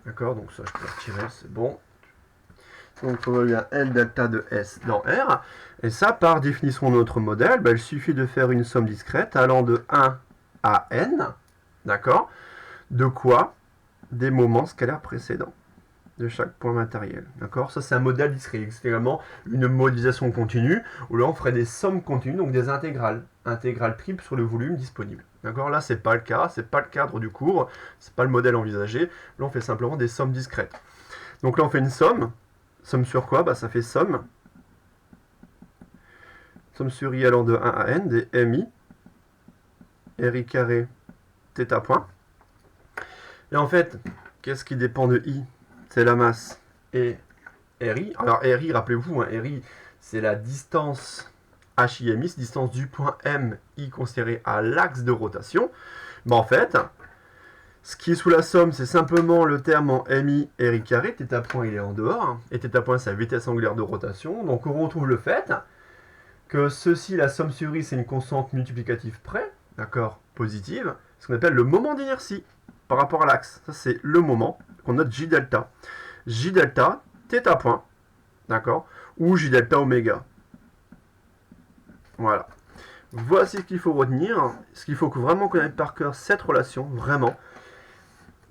D'accord? Donc ça, je peux retirer, c'est bon. Donc on va évaluer un L delta de S dans R. Et ça, par définition de notre modèle, il suffit de faire une somme discrète allant de 1 à N. D'accord? De quoi? Des moments scalaires précédents de chaque point matériel. D'accord? Ça, c'est un modèle discret. C'est également une modélisation continue, où là, on ferait des sommes continues, donc des intégrales. intégrale triple sur le volume disponible. D'accord? Là, c'est pas le cas, c'est pas le cadre du cours, c'est pas le modèle envisagé. Là, on fait simplement des sommes discrètes. Donc là, on fait une somme. Somme sur quoi? Bah, ça fait somme sur i allant de 1 à n des mi ri carré θ point. Et en fait, qu'est-ce qui dépend de i? C'est la masse et ri. Alors ri, rappelez-vous, hein, ri, c'est la distance HIMI, distance du point M, I considéré à l'axe de rotation. Ben, en fait, ce qui est sous la somme, c'est simplement le terme en MI ri carré. Θ point, il est en dehors. Et θ point, c'est la vitesse angulaire de rotation. Donc on retrouve le fait que ceci, la somme sur i, c'est une constante multiplicative près, d'accord, positive, ce qu'on appelle le moment d'inertie par rapport à l'axe. Ça, c'est le moment qu'on note J delta. J delta, θ point, d'accord, ou J delta oméga. Voilà. Voici ce qu'il faut retenir. Ce qu'il faut vraiment connaître par cœur, cette relation, vraiment.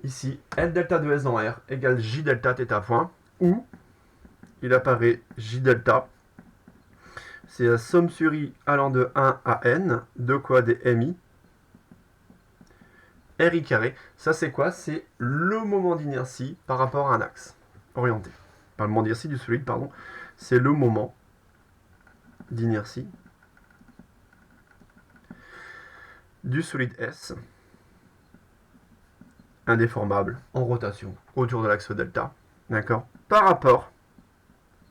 Ici, L delta de S dans R égale J delta θ point, où il apparaît J delta. C'est la somme sur i allant de 1 à n, de quoi des mi, ri carré. Ça, c'est quoi? C'est le moment d'inertie par rapport à un axe orienté. Pas le moment d'inertie du solide, pardon. C'est le moment d'inertie du solide S, indéformable, en rotation, autour de l'axe delta, d'accord, par rapport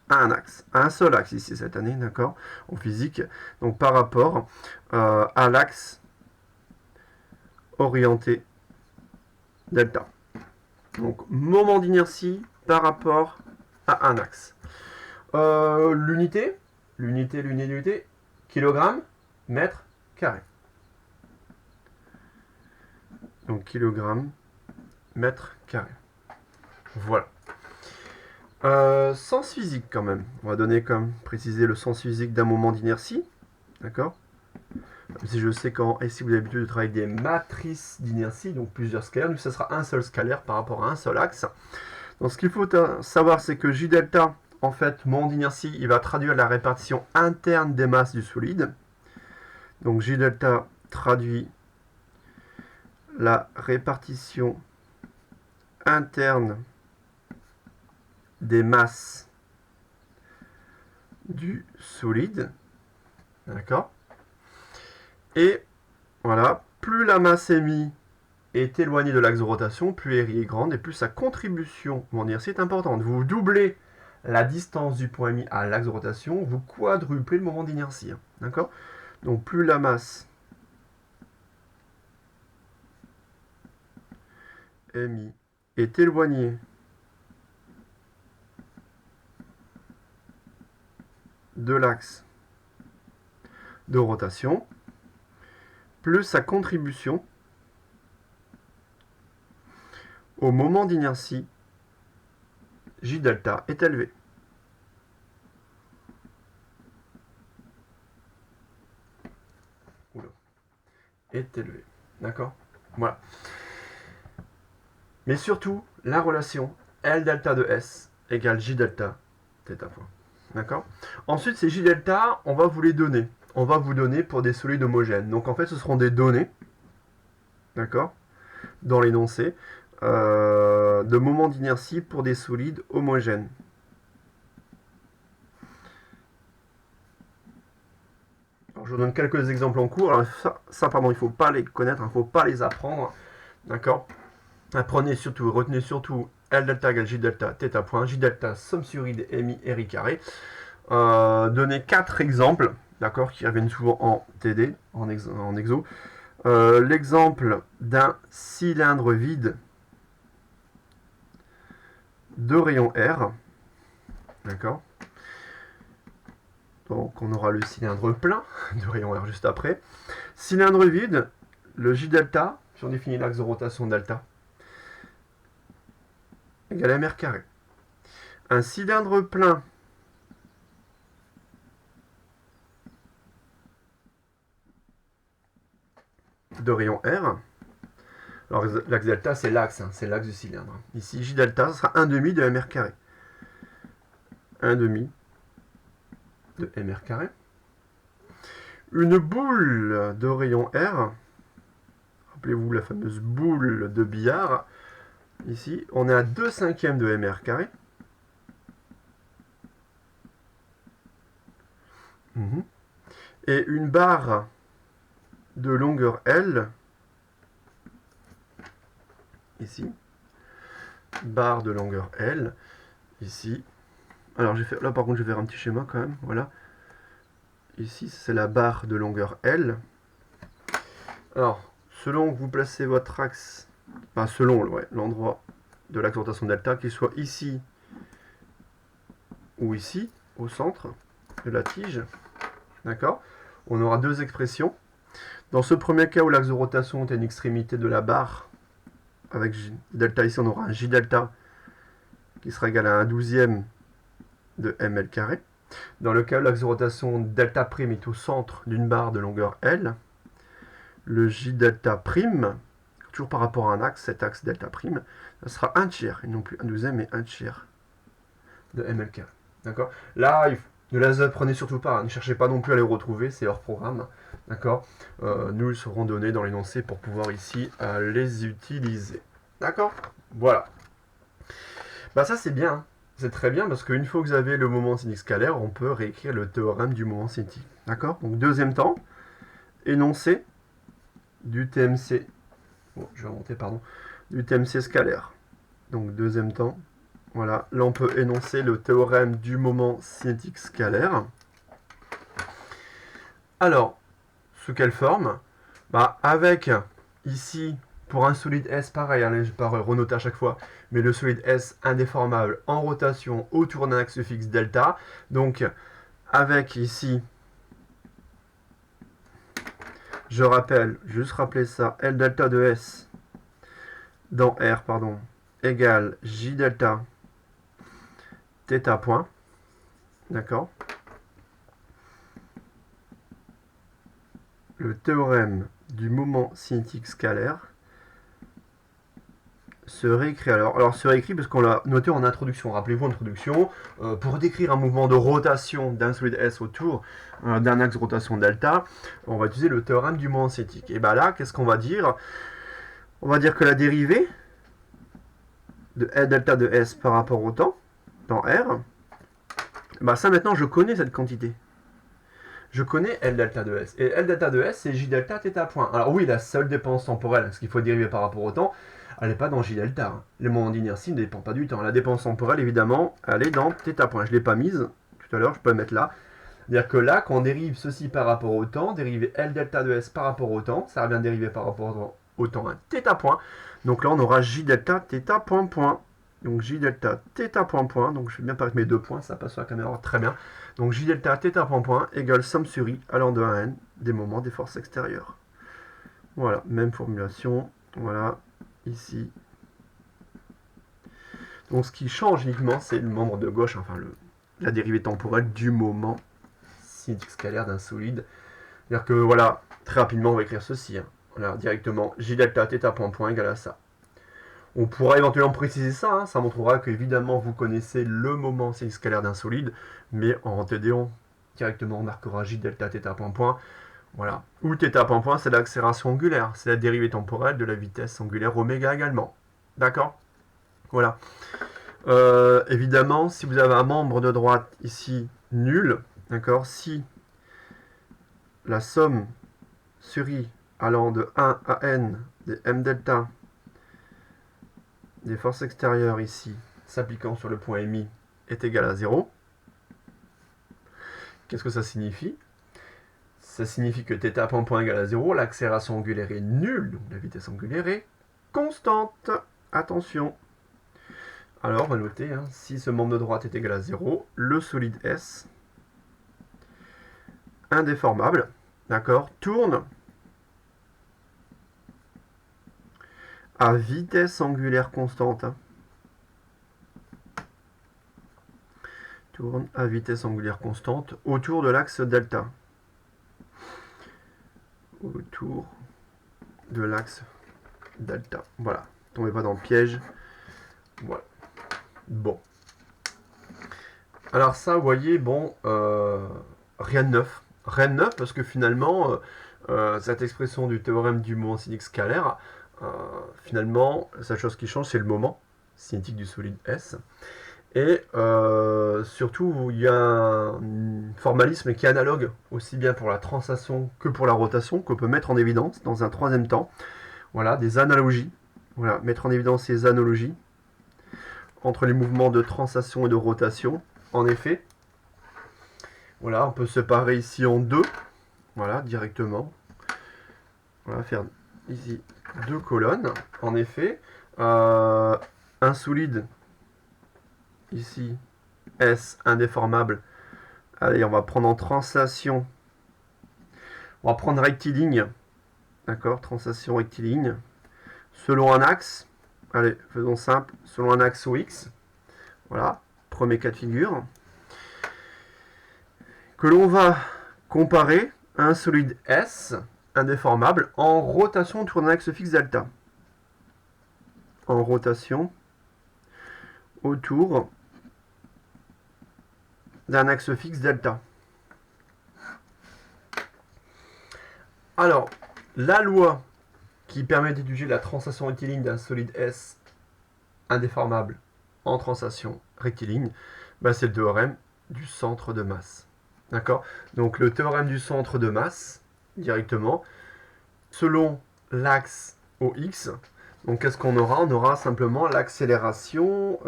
à un axe, à un seul axe ici cette année, d'accord, en physique, donc par rapport à l'axe orienté delta. Donc moment d'inertie par rapport à un axe. L'unité, kilogramme, mètre carré. Donc kilogramme, mètre carré. Voilà. Sens physique quand même. On va donner comme préciser le sens physique d'un moment d'inertie. D'accord? Même si je sais qu'en SI vous avez l'habitude de travailler avec des matrices d'inertie, donc plusieurs scalaires, nous ça sera un seul scalaire par rapport à un seul axe. Donc ce qu'il faut savoir, c'est que J delta, en fait, moment d'inertie, il va traduire la répartition interne des masses du solide. Donc J delta traduit la répartition interne des masses du solide. D'accord? Et voilà, plus la masse MI est éloignée de l'axe de rotation, plus RI est grande et plus sa contribution au moment d'inertie est importante. Vous doublez la distance du point MI à l'axe de rotation, vous quadruplez le moment d'inertie. D'accord? Donc plus la masse MI est éloignée de l'axe de rotation, plus sa contribution au moment d'inertie J delta est élevée. Est élevée. D'accord? Voilà. Mais surtout, la relation L delta de S égale J delta θ point. D'accord? Ensuite, ces J delta, on va vous les donner. On va vous donner pour des solides homogènes. Donc en fait, ce seront des données, d'accord, dans l'énoncé, de moments d'inertie pour des solides homogènes. Alors, je vous donne quelques exemples en cours. Alors, ça pardon, il ne faut pas les connaître, il ne faut pas les apprendre. D'accord? Apprenez surtout, retenez surtout L delta égale J delta θ point, J delta somme sur i des mi ri carré. Donnez 4 exemples, d'accord, qui reviennent souvent en TD, en exo. L'exemple d'un cylindre vide de rayon R, d'accord. Donc on aura le cylindre plein de rayon R juste après. Cylindre vide, le J delta, si on définit l'axe de rotation delta, égale mr carré. Un cylindre plein de rayon R. Alors l'axe delta, c'est l'axe, hein, c'est l'axe du cylindre. Ici, J delta, ce sera 1 demi de mr carré. 1 demi de mr carré. une boule de rayon R. Rappelez-vous la fameuse boule de billard. Ici, on est à 2/5 de mr carré. Et une barre de longueur L. Ici. Barre de longueur L. Ici. Alors, là, par contre, je vais faire un petit schéma quand même. Voilà. Ici, c'est la barre de longueur L. Alors, selon que vous placez votre axe, enfin, selon l'endroit de l'axe de rotation delta, qu'il soit ici ou ici, au centre de la tige, d'accord, on aura deux expressions. Dans ce premier cas où l'axe de rotation est à une extrémité de la barre, avec J delta ici, on aura un J delta qui sera égal à 1/12 de ml carré. Dans le cas où l'axe de rotation delta prime est au centre d'une barre de longueur L, le J delta prime, toujours par rapport à un axe, cet axe delta prime, ça sera 1/3, et non plus 1/12, mais 1/3 de ml carré. D'accord. Là, ne les apprenez surtout pas, hein, ne cherchez pas non plus à les retrouver, c'est hors programme. D'accord. Nous, ils seront donnés dans l'énoncé pour pouvoir ici les utiliser. D'accord. Voilà. Bah ça c'est bien, hein. C'est très bien parce qu'une fois que vous avez le moment cinétique scalaire, on peut réécrire le théorème du moment cinétique. D'accord. Donc deuxième temps, énoncé du TMC. Bon, je vais remonter, pardon. Du TMC scalaire. Donc deuxième temps. Voilà, là on peut énoncer le théorème du moment cinétique scalaire. Alors, sous quelle forme? Bah, avec ici, pour un solide S, pareil, hein, je vais pas renoter à chaque fois, mais le solide S indéformable en rotation autour d'un axe fixe delta. Donc, avec ici, je rappelle, juste rappeler ça, L delta de S dans R, pardon, égale J delta θ point. D'accord. Le théorème du moment cinétique scalaire se réécrit. Alors se réécrit parce qu'on l'a noté en introduction. Rappelez-vous, en introduction, pour décrire un mouvement de rotation d'un solide S autour d'un axe de rotation delta, on va utiliser le théorème du moment cinétique. Et bien là, qu'est-ce qu'on va dire? On va dire que la dérivée de L delta de S par rapport au temps, dans R, bah ça maintenant je connais cette quantité. Je connais L delta de S. Et L delta de S, c'est J delta θ point. Alors oui, la seule dépense temporelle, ce qu'il faut dériver par rapport au temps, elle n'est pas dans J delta. Hein. Le moment d'inertie ne dépend pas du temps. La dépense temporelle, évidemment, elle est dans θ point. Je ne l'ai pas mise tout à l'heure, je peux la mettre là. C'est-à-dire que là, quand on dérive ceci par rapport au temps, dériver L delta de S par rapport au temps, ça revient dériver par rapport au temps un θ point. Donc là, on aura J delta θ point point. Donc J delta θ point point. Donc je vais bien parler avec mes deux points, ça passe sur la caméra très bien. Donc J delta θ point point égale somme sur I allant de 1 à n des moments des forces extérieures. Voilà, même formulation. Voilà, ici. Donc ce qui change uniquement, c'est le membre de gauche, enfin la dérivée temporelle du moment cinétique scalaire d'un solide. C'est-à-dire que voilà, très rapidement, on va écrire ceci. Hein. Voilà, directement, J delta θ point point égale à ça. On pourra éventuellement préciser ça, hein. Ça montrera qu'évidemment vous connaissez le moment cinétique scalaire d'un solide, mais en TD1, directement on marquera J delta θ point point. Voilà. Ou θ point point, c'est l'accélération angulaire, c'est la dérivée temporelle de la vitesse angulaire oméga également. D'accord? Voilà. Évidemment, si vous avez un membre de droite ici nul, d'accord, si la somme sur I allant de 1 à n des m delta des forces extérieures ici s'appliquant sur le point MI est égal à 0. Qu'est-ce que ça signifie? Ça signifie que θ point point égale à 0, l'accélération angulaire est nulle, donc la vitesse angulaire est constante. Attention. Alors, on va noter, hein, si ce membre de droite est égal à 0, le solide S, indéformable, d'accord, tourne à vitesse angulaire constante. Hein. Tourne à vitesse angulaire constante autour de l'axe delta. Autour de l'axe delta. Voilà. Tombez pas dans le piège. Voilà. Bon. Alors ça, vous voyez, bon, rien de neuf. rien de neuf, parce que finalement, cette expression du théorème du moment cinétique scalaire, finalement, la seule chose qui change, c'est le moment cinétique du solide S. Et surtout, il y a un formalisme qui est analogue aussi bien pour la translation que pour la rotation, qu'on peut mettre en évidence dans un troisième temps. Voilà, des analogies. Voilà, mettre en évidence ces analogies entre les mouvements de translation et de rotation. En effet, voilà, on peut séparer ici en deux. Voilà, directement. On va faire ici deux colonnes. En effet, un solide ici, S indéformable. Allez, on va prendre en translation. On va prendre rectiligne. D'accord, translation rectiligne. Selon un axe. Allez, faisons simple. Selon un axe OX. Voilà, premier cas de figure. Que l'on va comparer à un solide S indéformable en rotation autour d'un axe fixe delta. En rotation autour d'un axe fixe delta. Alors, la loi qui permet d'étudier la translation rectiligne d'un solide S indéformable en translation rectiligne, bah c'est le théorème du centre de masse. D'accord? Donc le théorème du centre de masse, directement, selon l'axe OX, donc qu'est-ce qu'on aura? On aura simplement l'accélération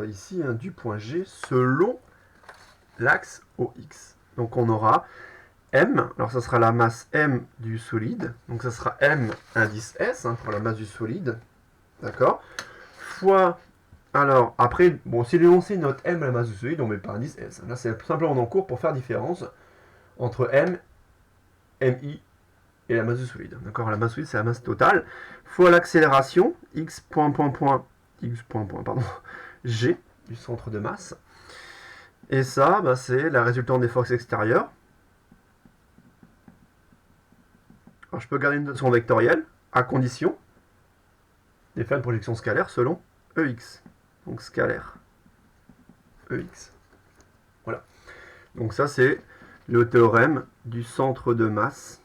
ici hein, du point G selon l'axe OX. Donc on aura M, alors ça sera la masse M du solide, donc ça sera M indice S hein, pour la masse du solide, d'accord, fois, alors après, bon si l'énoncé note M la masse du solide, on met pas indice S, là c'est simplement en cours pour faire différence entre M, MI et la masse du solide, d'accord, la masse du solide c'est la masse totale, fois l'accélération, X point point point, X point point, pardon, G du centre de masse, et ça, bah, c'est la résultante des forces extérieures. Alors, je peux garder une notation vectorielle, à condition de faire une projection scalaire selon EX. Donc scalaire EX. Voilà. Donc ça, c'est le théorème du centre de masse,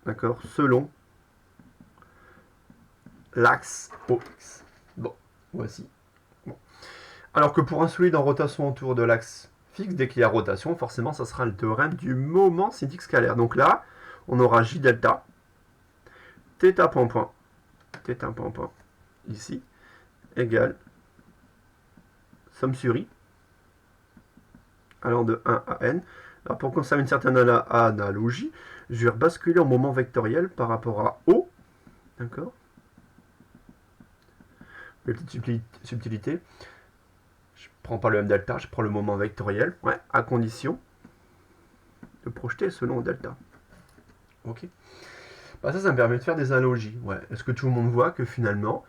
d'accord, selon l'axe OX. Bon, voici. Bon. Alors que pour un solide en rotation autour de l'axe fixe, dès qu'il y a rotation, forcément, ça sera le théorème du moment cinétique scalaire. Donc là, on aura J delta, θ point point, θ point point, ici, égale somme sur I, allant de 1 à n. Alors pour conserver une certaine analogie, je vais basculer en moment vectoriel par rapport à O. D'accord. Petite subtilité. Je ne prends pas le m delta, je prends le moment vectoriel, ouais, à condition de projeter selon delta. Ok. Bah ça me permet de faire des analogies. Ouais. Est-ce que tout le monde voit que finalement,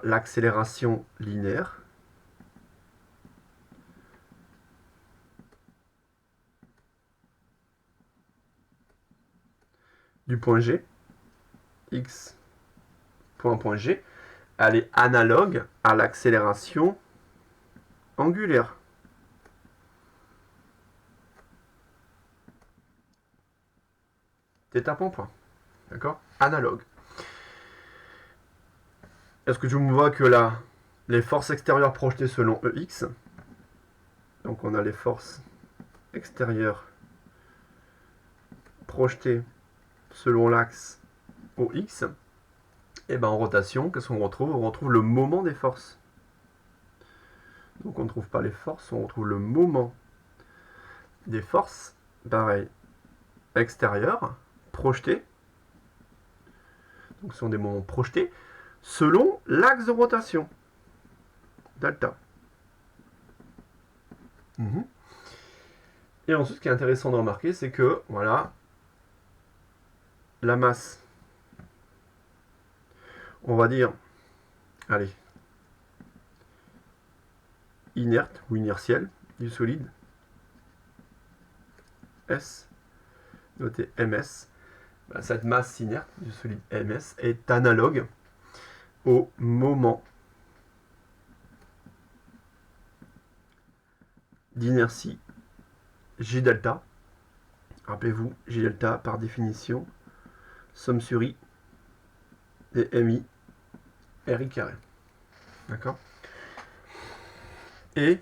l'accélération linéaire du point G, x point G, elle est analogue à l'accélération angulaire. Θ point point. D'accord? Analogue. Est-ce que tu me vois que là, les forces extérieures projetées selon EX, donc on a les forces extérieures projetées selon l'axe OX, et ben en rotation, qu'est-ce qu'on retrouve? On retrouve le moment des forces. Donc on ne trouve pas les forces, on retrouve le moment des forces, pareil, extérieures, projetées, donc ce sont des moments projetés, selon l'axe de rotation, delta. Et ensuite, ce qui est intéressant de remarquer, c'est que, voilà, la masse, on va dire, allez, inerte ou inertielle du solide, S, noté MS, bah, cette masse inerte du solide MS est analogue au moment d'inertie J delta Rappelez-vous, J delta par définition, somme sur I et MI RI carré. D'accord? Et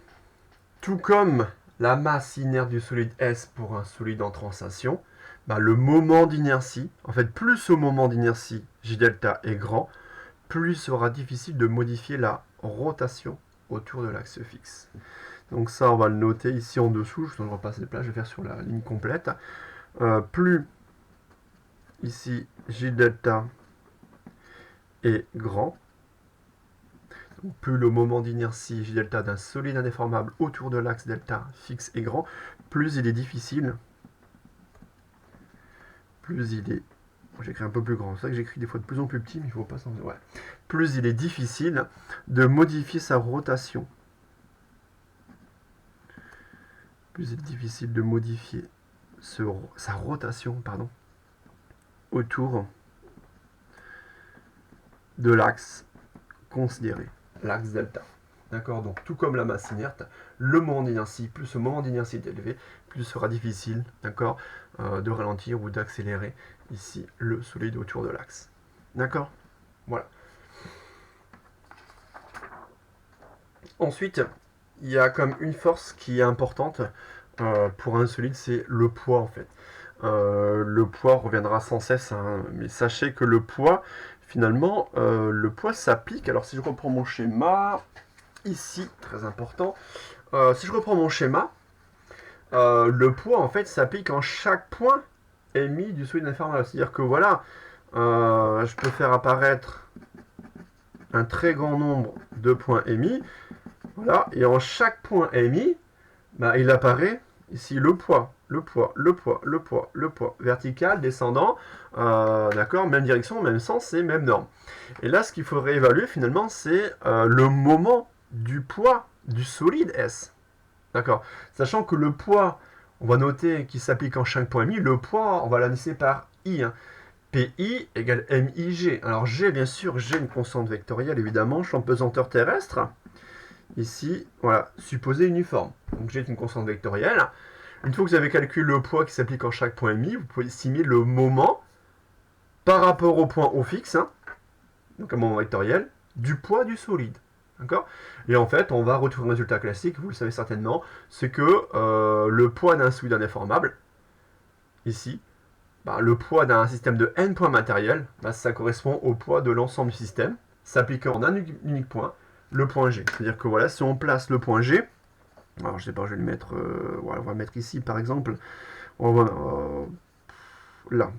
tout comme la masse inerte du solide S pour un solide en translation, bah, le moment d'inertie, en fait, plus au moment d'inertie J delta est grand, plus il sera difficile de modifier la rotation autour de l'axe fixe. Donc ça, on va le noter ici en dessous. Je ne vais pas passer les places, je vais faire sur la ligne complète. Plus ici J delta est grand, donc plus le moment d'inertie J delta d'un solide indéformable autour de l'axe delta fixe est grand, plus il est difficile, j'écris un peu plus grand, c'est vrai que j'écris des fois de plus en plus petit, mais il ne faut pas s'en... Ouais. Plus il est difficile de modifier sa rotation. Plus il est difficile de modifier sa rotation, autour de l'axe considéré, l'axe delta. D'accord? Donc tout comme la masse inerte, le moment d'inertie, plus ce moment d'inertie est élevé, plus il sera difficile, d'accord, de ralentir ou d'accélérer ici le solide autour de l'axe. D'accord? Voilà. Ensuite, il y a comme une force qui est importante pour un solide, c'est le poids en fait. Le poids reviendra sans cesse, hein, mais sachez que le poids, finalement, le poids s'applique. Alors si je reprends mon schéma, ici, très important, si je reprends mon schéma, le poids en fait s'applique en chaque point émis du solide infernal. C'est-à-dire que voilà, je peux faire apparaître un très grand nombre de points émis, voilà, et en chaque point émis, bah, il apparaît ici le poids, le poids, le poids, le poids, le poids, vertical, descendant, d'accord, même direction, même sens et même norme. Et là, ce qu'il faudrait évaluer finalement, c'est le moment du poids du solide S. D'accord. Sachant que le poids, on va noter qu'il s'applique en chaque point émis, le poids, on va l'annoncer par I. Hein. PI égale MIG. Alors G, bien sûr, G une constante vectorielle, évidemment, champ de pesanteur terrestre. Ici, voilà, supposé uniforme. Donc G est une constante vectorielle. Une fois que vous avez calculé le poids qui s'applique en chaque point émis, vous pouvez estimer le moment par rapport au point O fixe, hein, donc un moment vectoriel, du poids du solide. D'accord? Et en fait, on va retrouver un résultat classique, vous le savez certainement, c'est que le poids d'un solide indéformable, ici, bah, le poids d'un système de n points matériels, bah, ça correspond au poids de l'ensemble du système, s'appliquant en un unique point, le point G. C'est-à-dire que voilà, si on place le point G, alors je sais pas, je vais le mettre, voilà, on va le mettre ici par exemple, on va, là,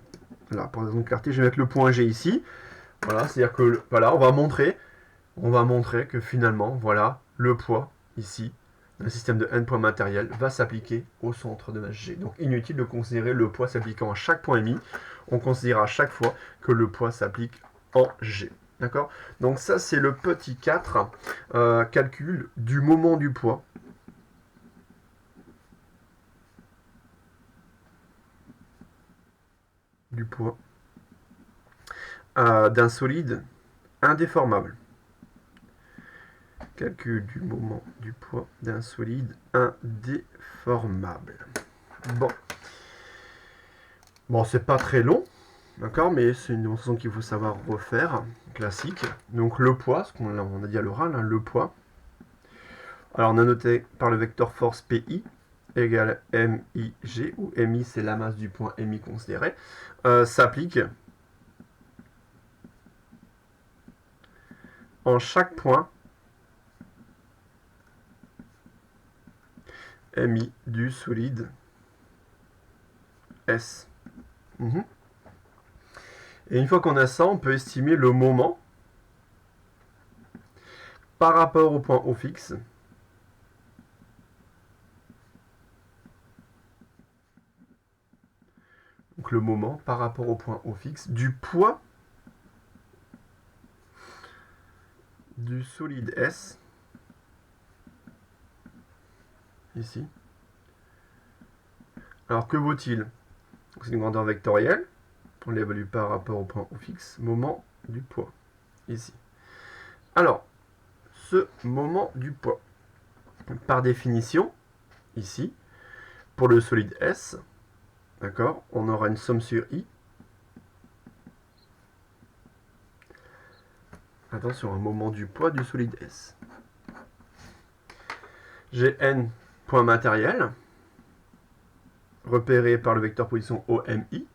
pour raison de clarté, je vais mettre le point G ici, voilà, c'est-à-dire que, voilà, on va montrer que finalement, voilà, le poids ici, d'un système de n points matériels, va s'appliquer au centre de masse G. Donc inutile de considérer le poids s'appliquant à chaque point émis, on considérera à chaque fois que le poids s'applique en G. D'accord? Donc ça, c'est le petit 4, calcul du moment du poids. D'un solide indéformable. Calcul du moment du poids d'un solide indéformable. Bon, c'est pas très long, d'accord, mais c'est une démonstration qu'il faut savoir refaire, classique. Donc le poids, ce qu'on a dit à l'oral, hein, le poids. Alors on a noté par le vecteur force PI égale MIG, où MI c'est la masse du point MI considéré, s'applique en chaque point MI du solide S. Et une fois qu'on a ça, on peut estimer le moment par rapport au point O fixe. Donc le moment par rapport au point O fixe du poids du solide S, ici. Alors que vaut-il? C'est une grandeur vectorielle, on l'évalue par rapport au point O fixe, moment du poids, ici. Alors, ce moment du poids, par définition, ici, pour le solide S, D'accord? On aura une somme sur I. Attention, un moment du poids du solide S. J'ai N points matériels, repérés par le vecteur position OMI.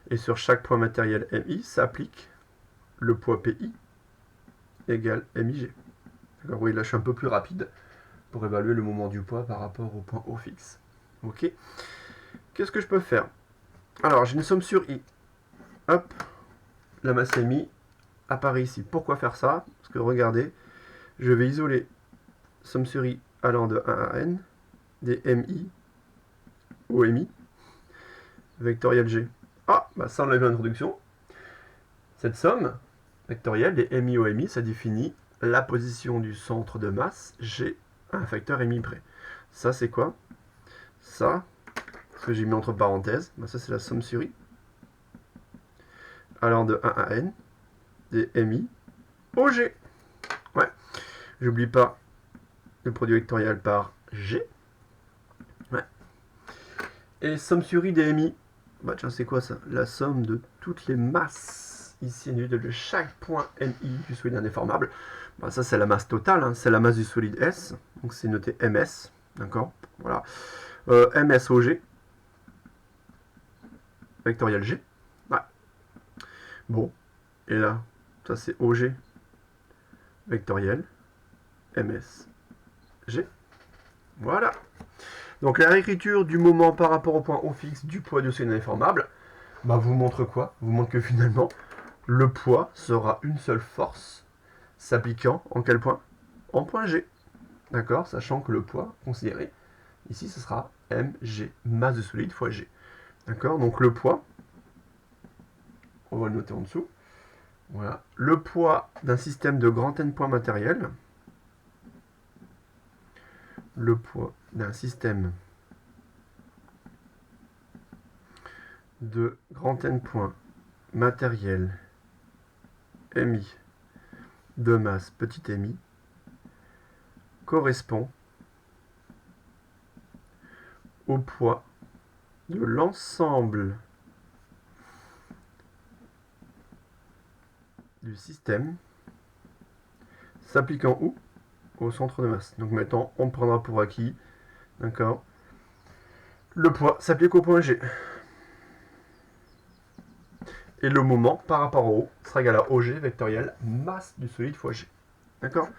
Et sur chaque point matériel MI s'applique le poids PI égale MIG. D'accord, oui, là je suis un peu plus rapide pour évaluer le moment du poids par rapport au point O fixe. Ok. Qu'est-ce que je peux faire? Alors, j'ai une somme sur I. Hop, la masse MI apparaît ici. Pourquoi faire ça? Parce que regardez, je vais isoler somme sur I allant de 1 à N des MI au MI vectoriel G. Ah, bah ça on l'a vu en introduction. Cette somme vectorielle des MI au MI, ça définit la position du centre de masse G à un facteur MI près. Ça c'est quoi? Ça, ce que j'ai mis entre parenthèses, bah ça c'est la somme sur I allant de 1 à N des MI au G. Ouais, j'oublie pas le produit vectoriel par G. Ouais. Et somme sur I des MI, bah tiens c'est quoi ça? La somme de toutes les masses ici individuelles de chaque point MI du solide indéformable. Bah ça c'est la masse totale, hein. C'est la masse du solide S, donc c'est noté MS, d'accord? Voilà. MS au G, vectoriel G. Ouais. Bon, et là, ça c'est OG, vectoriel, MS, G. Voilà. Donc la réécriture du moment par rapport au point O fixe du poids du solide indéformable, bah, vous montre quoi? Vous montre que finalement, le poids sera une seule force s'appliquant en quel point? En point G. D'accord? Sachant que le poids considéré, ici, ce sera mg, masse de solide fois G. D'accord? Donc le poids, on va le noter en dessous. Voilà. Le poids d'un système de grand N points matériels, le poids d'un système de grand N points matériel MI de masse petit mi correspond au poids de l'ensemble du système s'appliquant où? Au centre de masse. Donc maintenant, on prendra pour acquis, d'accord, le poids s'applique au point G. Et le moment par rapport au haut sera égal à OG vectoriel masse du solide fois G. D'accord?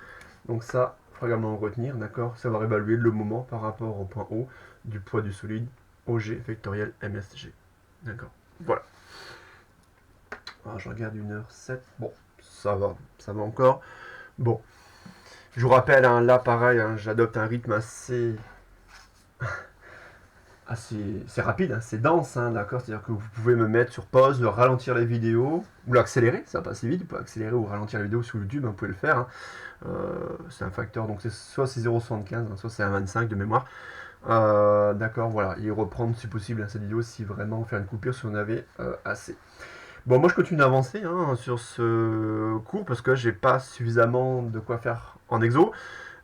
Donc ça, il faut également retenir, d'accord? Savoir évaluer le moment par rapport au point O du poids du solide OG vectoriel MSG. D'accord? Voilà. Alors, je regarde 1h07. Bon, ça va encore. Bon. Je vous rappelle, hein, là pareil, hein, j'adopte un rythme assez rapide, hein, c'est dense, hein, d'accord? C'est-à-dire que vous pouvez me mettre sur pause, ralentir la vidéo, ou l'accélérer, ça passe vite, vous pouvez accélérer ou ralentir la vidéo sur YouTube, hein, vous pouvez le faire. Hein. C'est un facteur, donc soit c'est 0,75, hein, soit c'est 1,25 de mémoire. D'accord, voilà, et reprendre si possible hein, cette vidéo si vraiment faire une coupure si on avait assez. Bon, moi je continue d'avancer hein, sur ce cours parce que j'ai pas suffisamment de quoi faire en exo.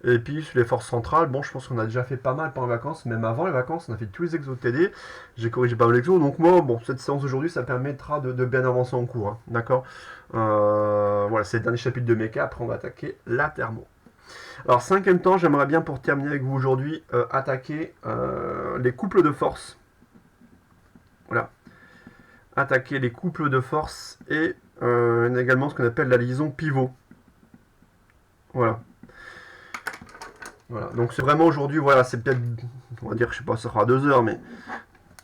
Et puis sur les forces centrales, bon, je pense qu'on a déjà fait pas mal pendant les vacances, même avant les vacances, on a fait tous les exos TD. J'ai corrigé pas mal d'exos, donc moi, bon, cette séance d'aujourd'hui, ça permettra de bien avancer en cours, hein, d'accord? Voilà, c'est le dernier chapitre de méca, après on va attaquer la thermo. Alors, cinquième temps, j'aimerais bien pour terminer avec vous aujourd'hui, attaquer les couples de force. Voilà. Attaquer les couples de force et également ce qu'on appelle la liaison pivot. Voilà. Voilà, donc c'est vraiment aujourd'hui, voilà, c'est peut-être, on va dire, je sais pas, ça sera 2 heures, mais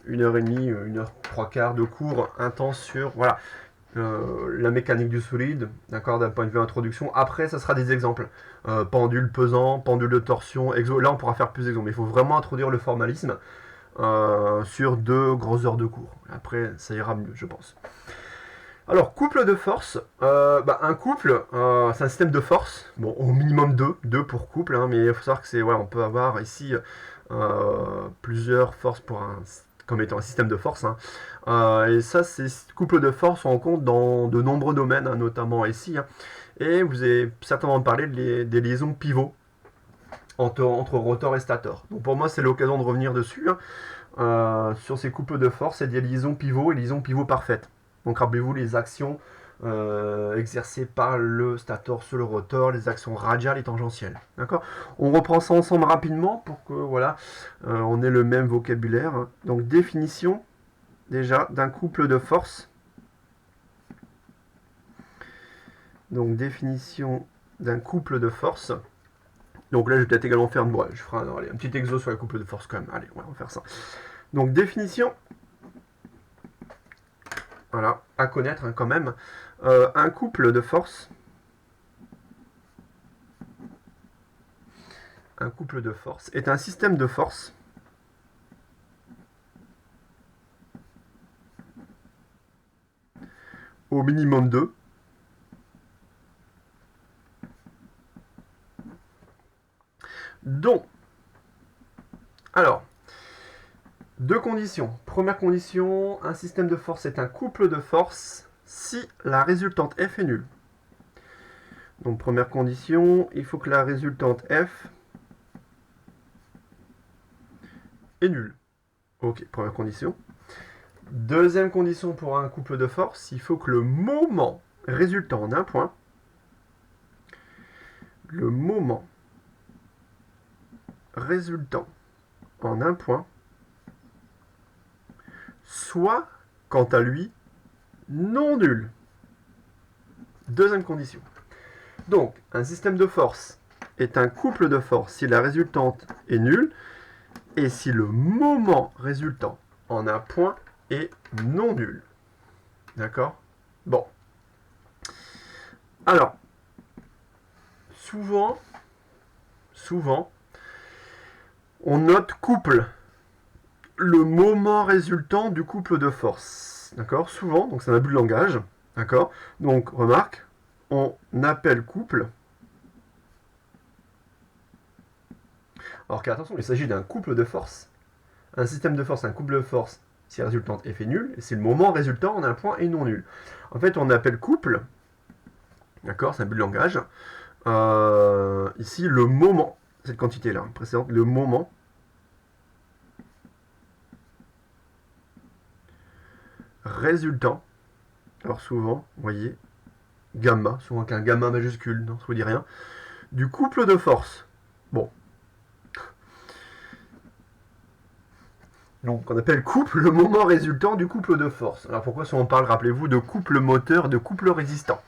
1h30, 1h3/4 de cours intense sur, voilà, la mécanique du solide, d'accord, d'un point de vue introduction. Après, ça sera des exemples, pendule pesant, pendule de torsion, exo, là on pourra faire plus d'exemples, mais il faut vraiment introduire le formalisme sur 2 grosses heures de cours. Après, ça ira mieux, je pense. Alors, couple de force, un couple, c'est un système de force, bon, au minimum 2 pour couple, hein, mais il faut savoir que c'est, voilà, on peut avoir ici plusieurs forces comme étant un système de force, hein. Et ça, ces couples de force, on rencontre dans de nombreux domaines, hein, notamment ici, hein, et vous avez certainement parlé des liaisons pivots entre rotor et stator. Donc pour moi, c'est l'occasion de revenir dessus, hein. sur ces couples de force, c'est des liaisons pivots et liaisons pivots parfaites. Donc rappelez-vous les actions exercées par le stator sur le rotor, les actions radiales et tangentielles. D'accord. On reprend ça ensemble rapidement pour que voilà, on ait le même vocabulaire. Donc définition déjà d'un couple de force. Donc définition d'un couple de force. Donc là je vais peut-être également faire je ferai un petit exo sur la couple de force quand même. Allez, on va faire ça. Donc définition. Voilà, à connaître hein, quand même. Un couple de force. Un couple de force est un système de force au minimum 2 dont, alors, deux conditions. Première condition, un système de force est un couple de force si la résultante F est nulle. Donc première condition, il faut que la résultante F est nulle. Ok, première condition. Deuxième condition pour un couple de force, il faut que le moment résultant en un point, le moment résultant en un point, soit, quant à lui, non nul. Deuxième condition. Donc, un système de force est un couple de force si la résultante est nulle et si le moment résultant en un point est non nul. D'accord? Bon. Alors, souvent, on note couple le moment résultant du couple de force. D'accord? Souvent, donc c'est un abus de langage. D'accord? Donc, remarque, on appelle couple. Alors qu'attention, il s'agit d'un couple de force. Un système de force, un couple de force, si la résultante F est nulle, c'est le moment résultant en un point et non nul. En fait, on appelle couple, d'accord, c'est un but de langage, ici le moment, cette quantité-là, précédente, le moment résultant, alors souvent, vous voyez, gamma, souvent avec un gamma majuscule, non, ça vous dit rien, du couple de force. Bon. Donc on appelle couple le moment résultant du couple de force. Alors pourquoi si on parle, rappelez-vous, de couple moteur, de couple résistant.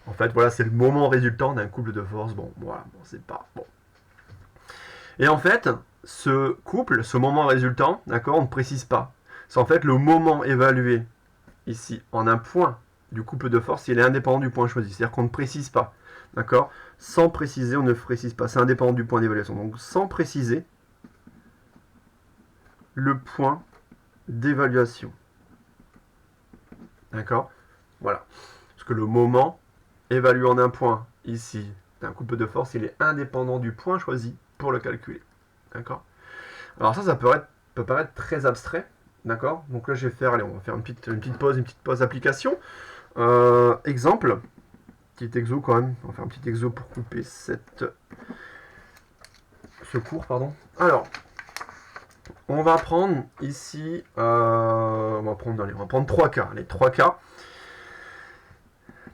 En fait, voilà, c'est le moment résultant d'un couple de force. Bon, voilà, bon, c'est pas... Bon. Et en fait, ce couple, ce moment résultant, d'accord, on ne précise pas. C'est en fait le moment évalué ici en un point du couple de force, il est indépendant du point choisi. C'est-à-dire qu'on ne précise pas. D'accord? Sans préciser, on ne précise pas. C'est indépendant du point d'évaluation. Donc sans préciser le point d'évaluation. D'accord? Voilà. Parce que le moment évalué en un point ici d'un couple de force, il est indépendant du point choisi pour le calculer. D'accord? Alors ça peut paraître très abstrait. D'accord? Donc là, je vais faire, allez, on va faire une petite pause application. Exemple. Petit exo quand même. On va faire un petit exo pour couper ce cours, pardon. Alors, on va prendre ici, on va prendre 3 cas. Les 3 cas.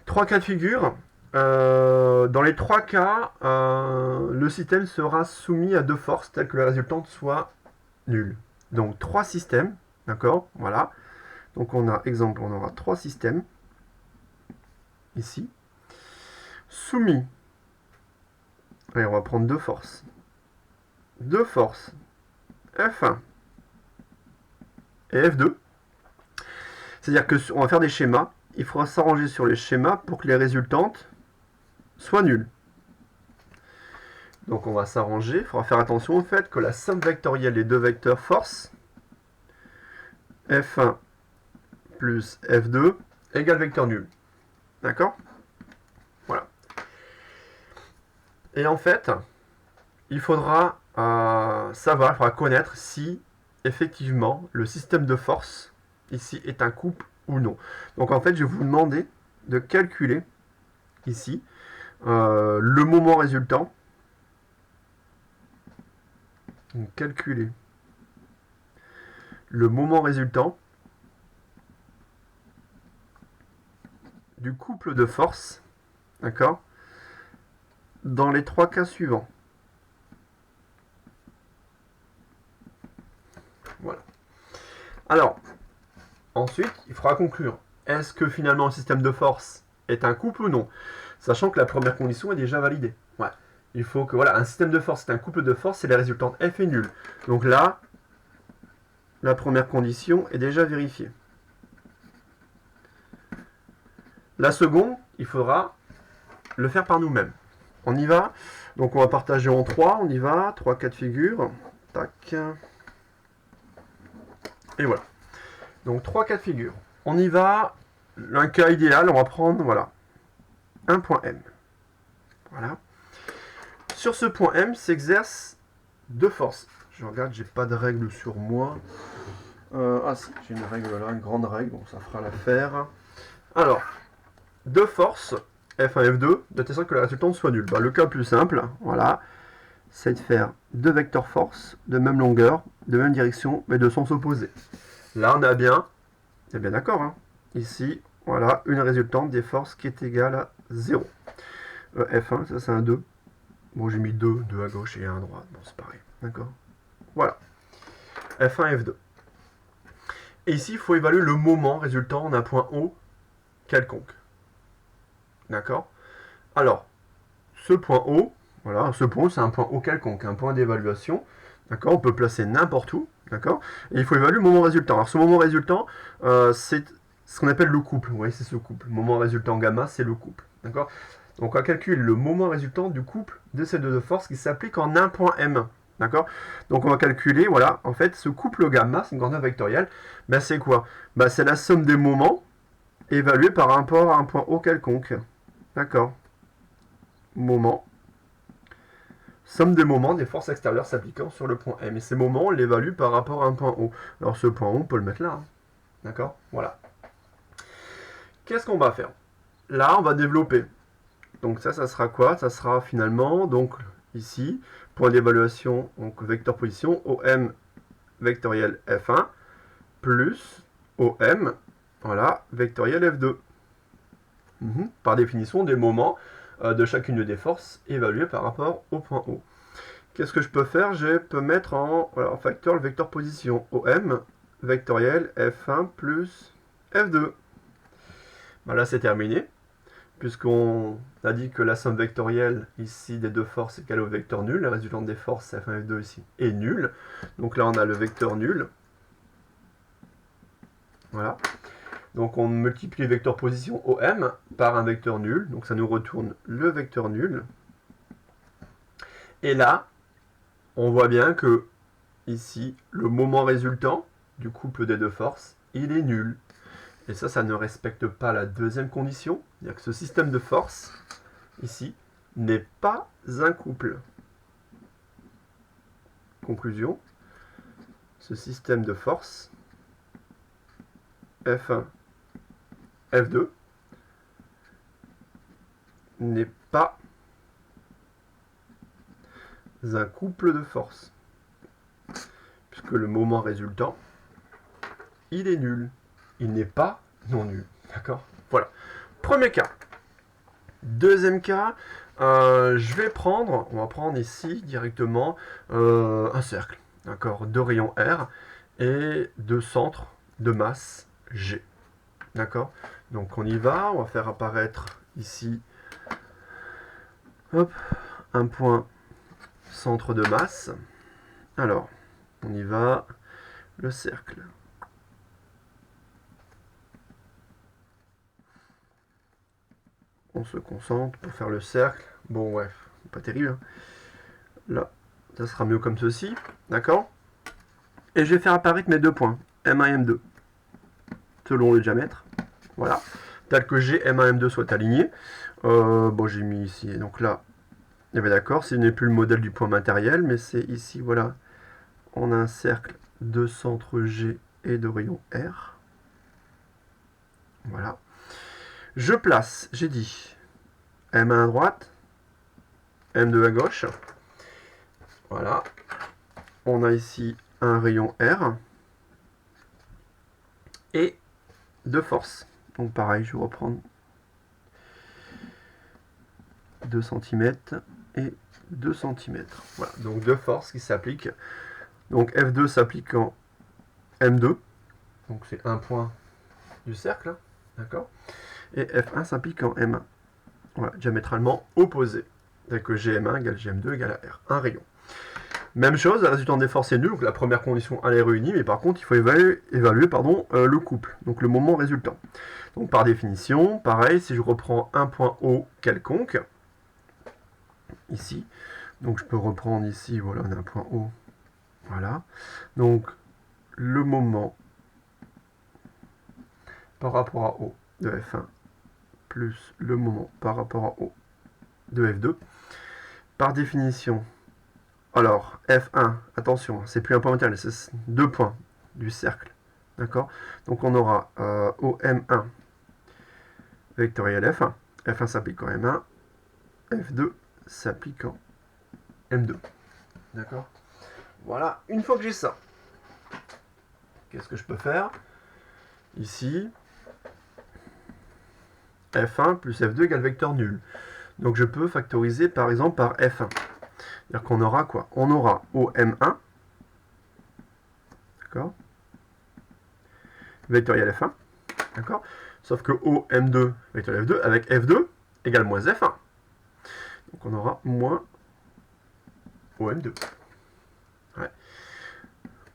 3 cas de figure. Dans les 3 cas, le système sera soumis à 2 forces telles que la résultante soit nulle. Donc 3 systèmes, d'accord, voilà. Donc on a, exemple, on aura 3 systèmes, ici, soumis. Allez, on va prendre 2 forces. 2 forces, F1 et F2. C'est-à-dire qu'on va faire des schémas. Il faudra s'arranger sur les schémas pour que les résultantes soient nulles. Donc on va s'arranger. Il faudra faire attention au fait que la somme vectorielle des deux vecteurs force, F1 plus F2, égale vecteur nul. D'accord? Voilà. Et en fait, il faudra savoir, il faudra connaître si effectivement le système de force ici est un couple ou non. Donc en fait, je vais vous demander de calculer ici le moment résultant. Donc calculer le moment résultant du couple de forces, d'accord, dans les trois cas suivants. Voilà. Alors, ensuite, il faudra conclure. Est-ce que finalement le système de force est un couple ou non? Sachant que la première condition est déjà validée. Ouais. Il faut que, voilà, un système de force, c'est un couple de force, et les résultantes F est nul. Donc là, la première condition est déjà vérifiée. La seconde, il faudra le faire par nous-mêmes. On y va. Donc on va partager en 3, on y va. 3 cas de figure. Tac. Et voilà. Donc 3 cas de figure. On y va. Un cas idéal, on va prendre, voilà, un point M. Voilà. Sur ce point M s'exerce deux forces. Je regarde, j'ai pas de règle sur moi. Ah si, j'ai une règle là, une grande règle, bon ça fera l'affaire. Alors, deux forces, F1, F2, de telle sorte que la résultante soit nulle. Bah, le cas le plus simple, voilà, c'est de faire deux vecteurs force de même longueur, de même direction, mais de sens opposé. Là, on a bien, c'est bien d'accord, hein. Ici, voilà, une résultante des forces qui est égale à 0. F1, ça c'est un 2. Bon, j'ai mis 2 à gauche et 1 à droite. Bon, c'est pareil. D'accord. Voilà. F1, F2. Et ici, il faut évaluer le moment résultant d'un point O quelconque. D'accord. Alors, ce point O, voilà, ce point, c'est un point O quelconque, un point d'évaluation. D'accord. On peut placer n'importe où. D'accord. Et il faut évaluer le moment résultant. Alors, ce moment résultant, c'est ce qu'on appelle le couple. Vous voyez, c'est ce couple. Le moment résultant gamma, c'est le couple. D'accord. Donc on va calculer le moment résultant du couple de ces deux forces qui s'applique en un point M. D'accord. Donc on va calculer, voilà, en fait, ce couple gamma, c'est une grandeur vectorielle, ben c'est quoi? Ben c'est la somme des moments évalués par rapport à un point O quelconque. D'accord. Moment. Somme des moments des forces extérieures s'appliquant sur le point M. Et ces moments, on l'évalue par rapport à un point O. Alors ce point O, on peut le mettre là. Hein. D'accord. Voilà. Qu'est-ce qu'on va faire? Là, on va développer. Donc ça sera quoi? Ça sera finalement, donc ici, point d'évaluation, donc vecteur position, OM vectoriel F1, plus OM, voilà, vectoriel F2. Par définition, des moments de chacune des forces évaluées par rapport au point O. Qu'est-ce que je peux faire? Je peux mettre en facteur le vecteur position, OM vectoriel F1 plus F2. Ben là, c'est terminé. Puisqu'on a dit que la somme vectorielle ici des deux forces est égale au vecteur nul, la résultante des forces F1 F2 ici est nulle. Donc là on a le vecteur nul. Voilà. Donc on multiplie le vecteur position OM par un vecteur nul. Donc ça nous retourne le vecteur nul. Et là, on voit bien que ici, le moment résultant du couple des deux forces, il est nul. Et ça ne respecte pas la deuxième condition. C'est-à-dire que ce système de force, ici, n'est pas un couple. Conclusion. Ce système de force, F1, F2, n'est pas un couple de force. Puisque le moment résultant, il est nul. Il n'est pas non nul. D'accord? Voilà. Premier cas. Deuxième cas, on va prendre ici directement un cercle. D'accord? Deux rayons R et deux centres de masse G. D'accord? Donc on y va, on va faire apparaître ici hop, un point centre de masse. Alors, on y va, le cercle. On se concentre pour faire le cercle. Bon, ouais, pas terrible. Hein. Là, ça sera mieux comme ceci. D'accord? Et je vais faire apparaître mes deux points, M1 et M2, selon le diamètre. Voilà. Tel que G, M1 et M2 soient alignés. Bon, j'ai mis ici. Donc là, eh bien d'accord, ce n'est plus le modèle du point matériel, mais c'est ici, voilà. On a un cercle de centre G et de rayon R. Voilà. Je place, j'ai dit, M1 à droite, M2 à gauche. Voilà. On a ici un rayon R. et de force. Donc pareil, je vais reprendre 2 cm et 2 cm. Voilà, donc deux forces qui s'appliquent. Donc F2 s'applique en M2, donc c'est un point du cercle, hein, d'accord. Et F1 s'applique en M1. Voilà, diamétralement opposé. C'est-à-dire que GM1 égale GM2 égale à R. Un rayon. Même chose, la résultante des forces est nulle, donc la première condition elle est réunie, mais par contre il faut évaluer le couple, donc le moment résultant. Donc par définition, pareil, si je reprends un point O quelconque, ici, donc je peux reprendre ici, voilà, on a un point O, voilà. Donc le moment par rapport à O de F1 plus le moment par rapport à O de F2, par définition, alors F1, attention, c'est plus un point matériel, c'est 2 points du cercle, d'accord. Donc on aura OM1 vectoriel F1, F1 s'applique en M1, F2 s'applique en M2, d'accord. Voilà, une fois que j'ai ça, qu'est-ce que je peux faire? Ici, F1 plus F2 égale vecteur nul. Donc je peux factoriser par exemple par F1. C'est-à-dire qu'on aura quoi? On aura OM1, d'accord, vectoriel F1, d'accord, sauf que OM2 vectoriel F2 avec F2 égale moins F1. Donc on aura moins OM2. Ouais.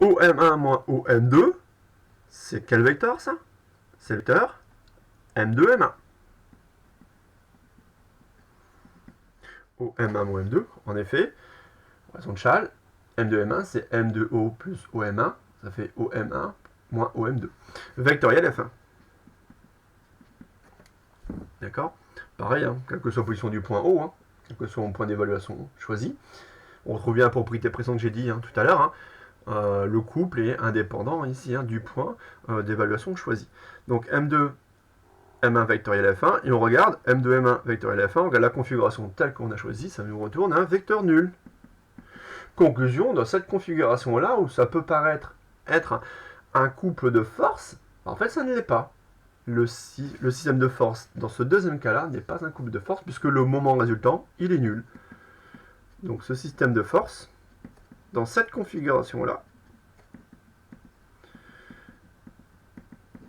OM1 moins OM2, c'est quel vecteur ça? C'est le vecteur M2M1. OM1 moins M2, en effet, raison de Chasles, M2M1 c'est M2O plus OM1, ça fait OM1 moins OM2. Vectoriel F1. D'accord? Pareil, hein, quelle que soit la position du point O, hein, quel que soit mon point d'évaluation choisi. On retrouve bien la propriété précédente que j'ai dit hein, tout à l'heure. Hein, le couple est indépendant ici hein, du point d'évaluation choisi. Donc M2, M1 vectoriel F1, et on regarde M2, M1 vectoriel F1, on regarde la configuration telle qu'on a choisie, ça nous retourne un vecteur nul. Conclusion, dans cette configuration-là, où ça peut paraître être un couple de forces, en fait ça ne l'est pas. Le système de force, dans ce deuxième cas-là, n'est pas un couple de force, puisque le moment résultant, il est nul. Donc ce système de force, dans cette configuration-là,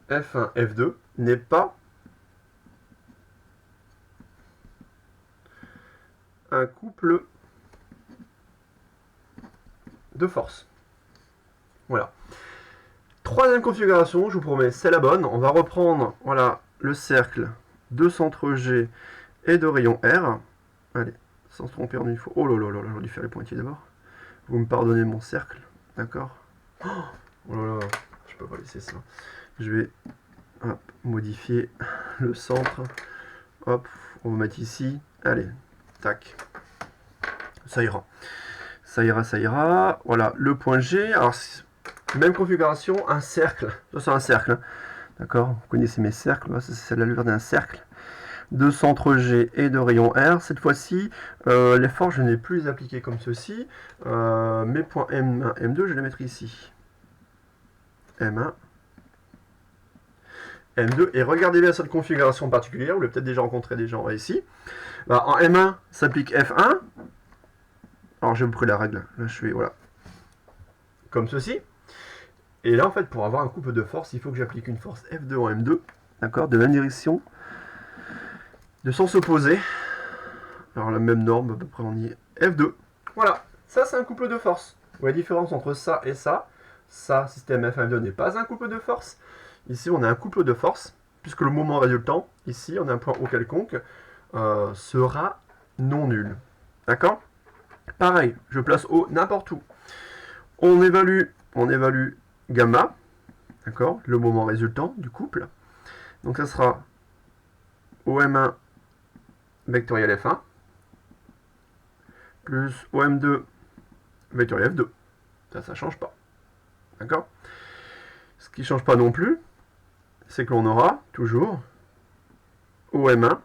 F1, F2, n'est pas un couple de force. Voilà. Troisième configuration, je vous promets, c'est la bonne. On va reprendre voilà, le cercle de centre G et de rayon R. Allez, sans se tromper en une fois. Oh là là là, j'aurais dû faire les pointillés d'abord. Vous me pardonnez mon cercle, d'accord? Oh là là, je peux pas laisser ça. Je vais hop, modifier le centre. Hop, on va mettre ici. Allez, tac. Ça ira. Ça ira, ça ira. Voilà, le point G. Alors, même configuration, un cercle. Ça, c'est un cercle. Hein. D'accord? Vous connaissez mes cercles. C'est l'allure d'un cercle. De centre G et de rayon R. Cette fois-ci, les forces, je n'ai plus les appliquer comme ceci. Mes points M1, M2, je vais les mettre ici. M1, M2. Et regardez bien cette configuration particulière. Vous l'avez peut-être déjà rencontré des gens ici. Bah, en M1, s'applique F1. Alors, j'ai pris la règle. Là, je fais, voilà. Comme ceci. Et là, en fait, pour avoir un couple de force, il faut que j'applique une force F2 en M2. D'accord? De même direction. De sens opposé. Alors, la même norme, à peu près, on y est. F2. Voilà. Ça, c'est un couple de force. Vous voyez la différence entre ça et ça. Ça, système F1 F2 n'est pas un couple de force. Ici, on a un couple de force. Puisque le moment résultant, ici, on a un point O quelconque, sera non nul. D'accord? Pareil, je place O n'importe où. On évalue gamma, d'accord, le moment résultant du couple. Donc ça sera OM1 vectoriel F1 plus OM2 vectoriel F2. Ça ne change pas. D'accord? Ce qui ne change pas non plus, c'est que l'on aura toujours OM1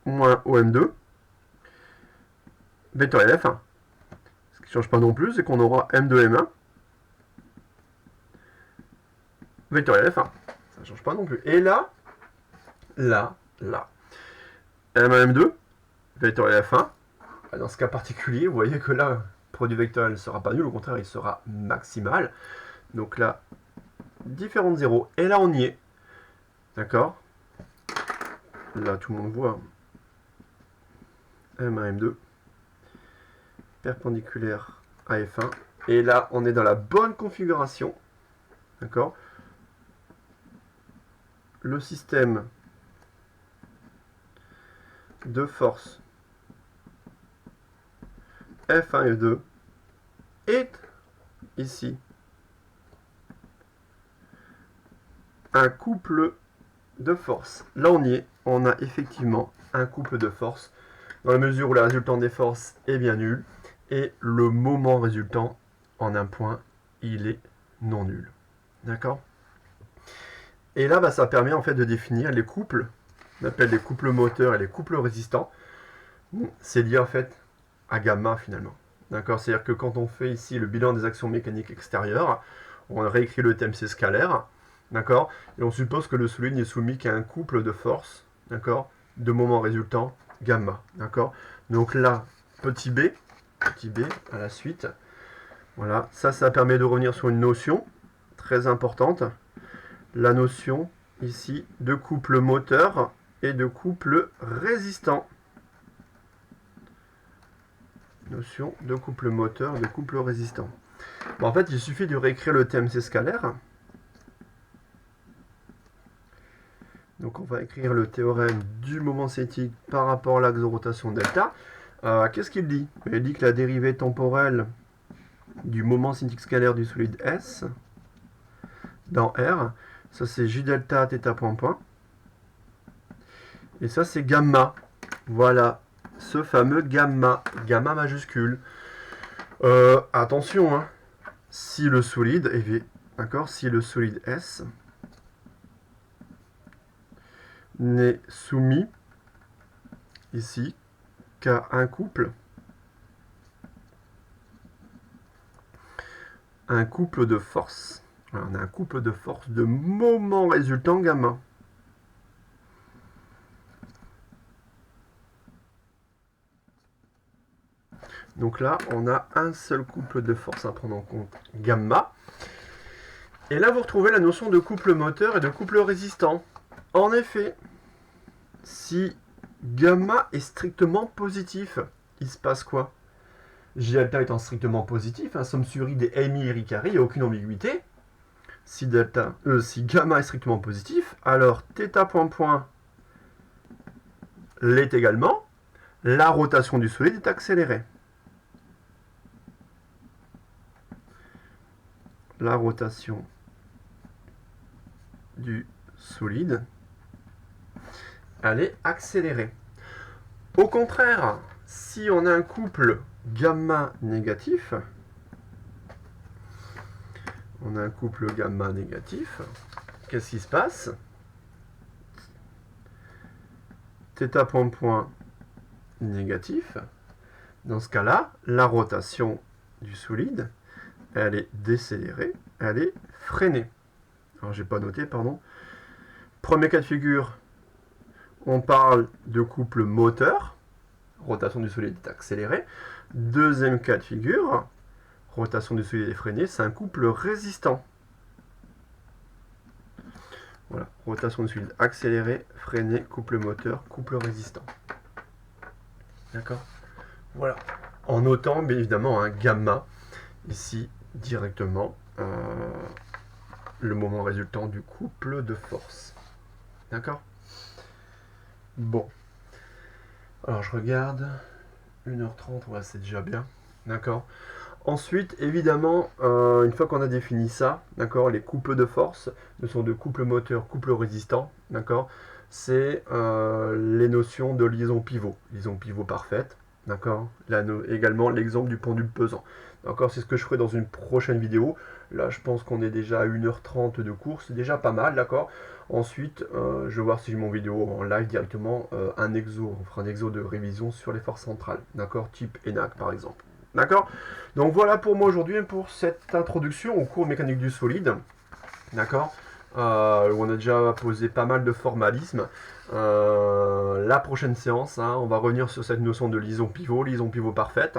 moins OM2 vectoriel F1. Ce qui ne change pas non plus, c'est qu'on aura M2, M1 vectoriel F1. Ça ne change pas non plus. Et là, M1, M2, vectoriel F1. Dans ce cas particulier, vous voyez que là, le produit vectoriel ne sera pas nul, au contraire, il sera maximal. Donc là, différent de 0. Et là, on y est. D'accord? Là, tout le monde voit M1, M2, perpendiculaire à F1. Et là, on est dans la bonne configuration. D'accord? Le système de force F1 et F2 est ici un couple de force. Là, on y est. On a effectivement un couple de force dans la mesure où la résultante des forces est bien nulle et le moment résultant en un point, il est non nul. D'accord? Et là, ça permet en fait de définir les couples. On appelle les couples moteurs et les couples résistants. C'est lié en fait à gamma finalement. D'accord? C'est-à-dire que quand on fait ici le bilan des actions mécaniques extérieures, on réécrit le TMC scalaire. D'accord? Et on suppose que le solide n'est soumis qu'à un couple de forces, d'accord, de moment résultant gamma. D'accord? Donc là, petit b à la suite. Voilà, ça permet de revenir sur une notion très importante. La notion ici de couple moteur et de couple résistant. Notion de couple moteur et de couple résistant. Bon, en fait, il suffit de réécrire le TMC scalaire. Donc on va écrire le théorème du moment cinétique par rapport à l'axe de rotation delta. Qu'est-ce qu'il dit? Il dit que la dérivée temporelle du moment cinétique scalaire du solide S dans R, ça c'est J delta θ point point. Et ça c'est gamma. Voilà, ce fameux gamma majuscule. Attention, hein, si le solide, d'accord, si le solide S n'est soumis ici qu'à un couple de force. Voilà, on a un couple de force de moment résultant gamma. Donc là, on a un seul couple de force à prendre en compte, gamma. Et là, vous retrouvez la notion de couple moteur et de couple résistant. En effet, si gamma est strictement positif, il se passe quoi? J delta étant strictement positif, somme sur I des mi et I carré, il n'y a aucune ambiguïté. Si gamma est strictement positif, alors θ point point l'est également. La rotation du solide est accélérée. La rotation du solide, elle est accélérée. Au contraire, si on a un couple gamma négatif, qu'est-ce qui se passe? θ point point négatif. Dans ce cas-là, la rotation du solide, elle est décélérée, elle est freinée. Alors, j'ai pas noté, pardon. Premier cas de figure, on parle de couple moteur, rotation du solide est accélérée. Deuxième cas de figure, rotation du solide est freinée, c'est un couple résistant. Voilà, rotation du solide accélérée, freinée, couple moteur, couple résistant. D'accord? Voilà. En notant, bien évidemment, un gamma, ici, directement, le moment résultant du couple de force. D'accord? Bon. Alors, je regarde. 1h30, ouais, c'est déjà bien. D'accord? Ensuite, évidemment, une fois qu'on a défini ça, d'accord, les couples de force, notion de couple moteur, couple résistant, d'accord, c'est les notions de liaison pivot parfaite, d'accord, également l'exemple du pendule pesant. D'accord, c'est ce que je ferai dans une prochaine vidéo. Là, je pense qu'on est déjà à 1h30 de cours, c'est déjà pas mal, d'accord. Ensuite, je vais voir si j'ai mon vidéo en live directement, on fera un exo de révision sur les forces centrales, d'accord, type ENAC par exemple. D'accord? Donc voilà pour moi aujourd'hui, pour cette introduction au cours mécanique du solide. D'accord? où on a déjà posé pas mal de formalismes. La prochaine séance, hein, on va revenir sur cette notion de liaison pivot parfaite,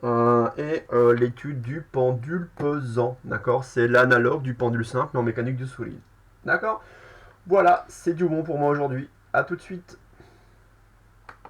l'étude du pendule pesant, d'accord? C'est l'analogue du pendule simple en mécanique du solide, d'accord? Voilà, c'est du bon pour moi aujourd'hui. À tout de suite.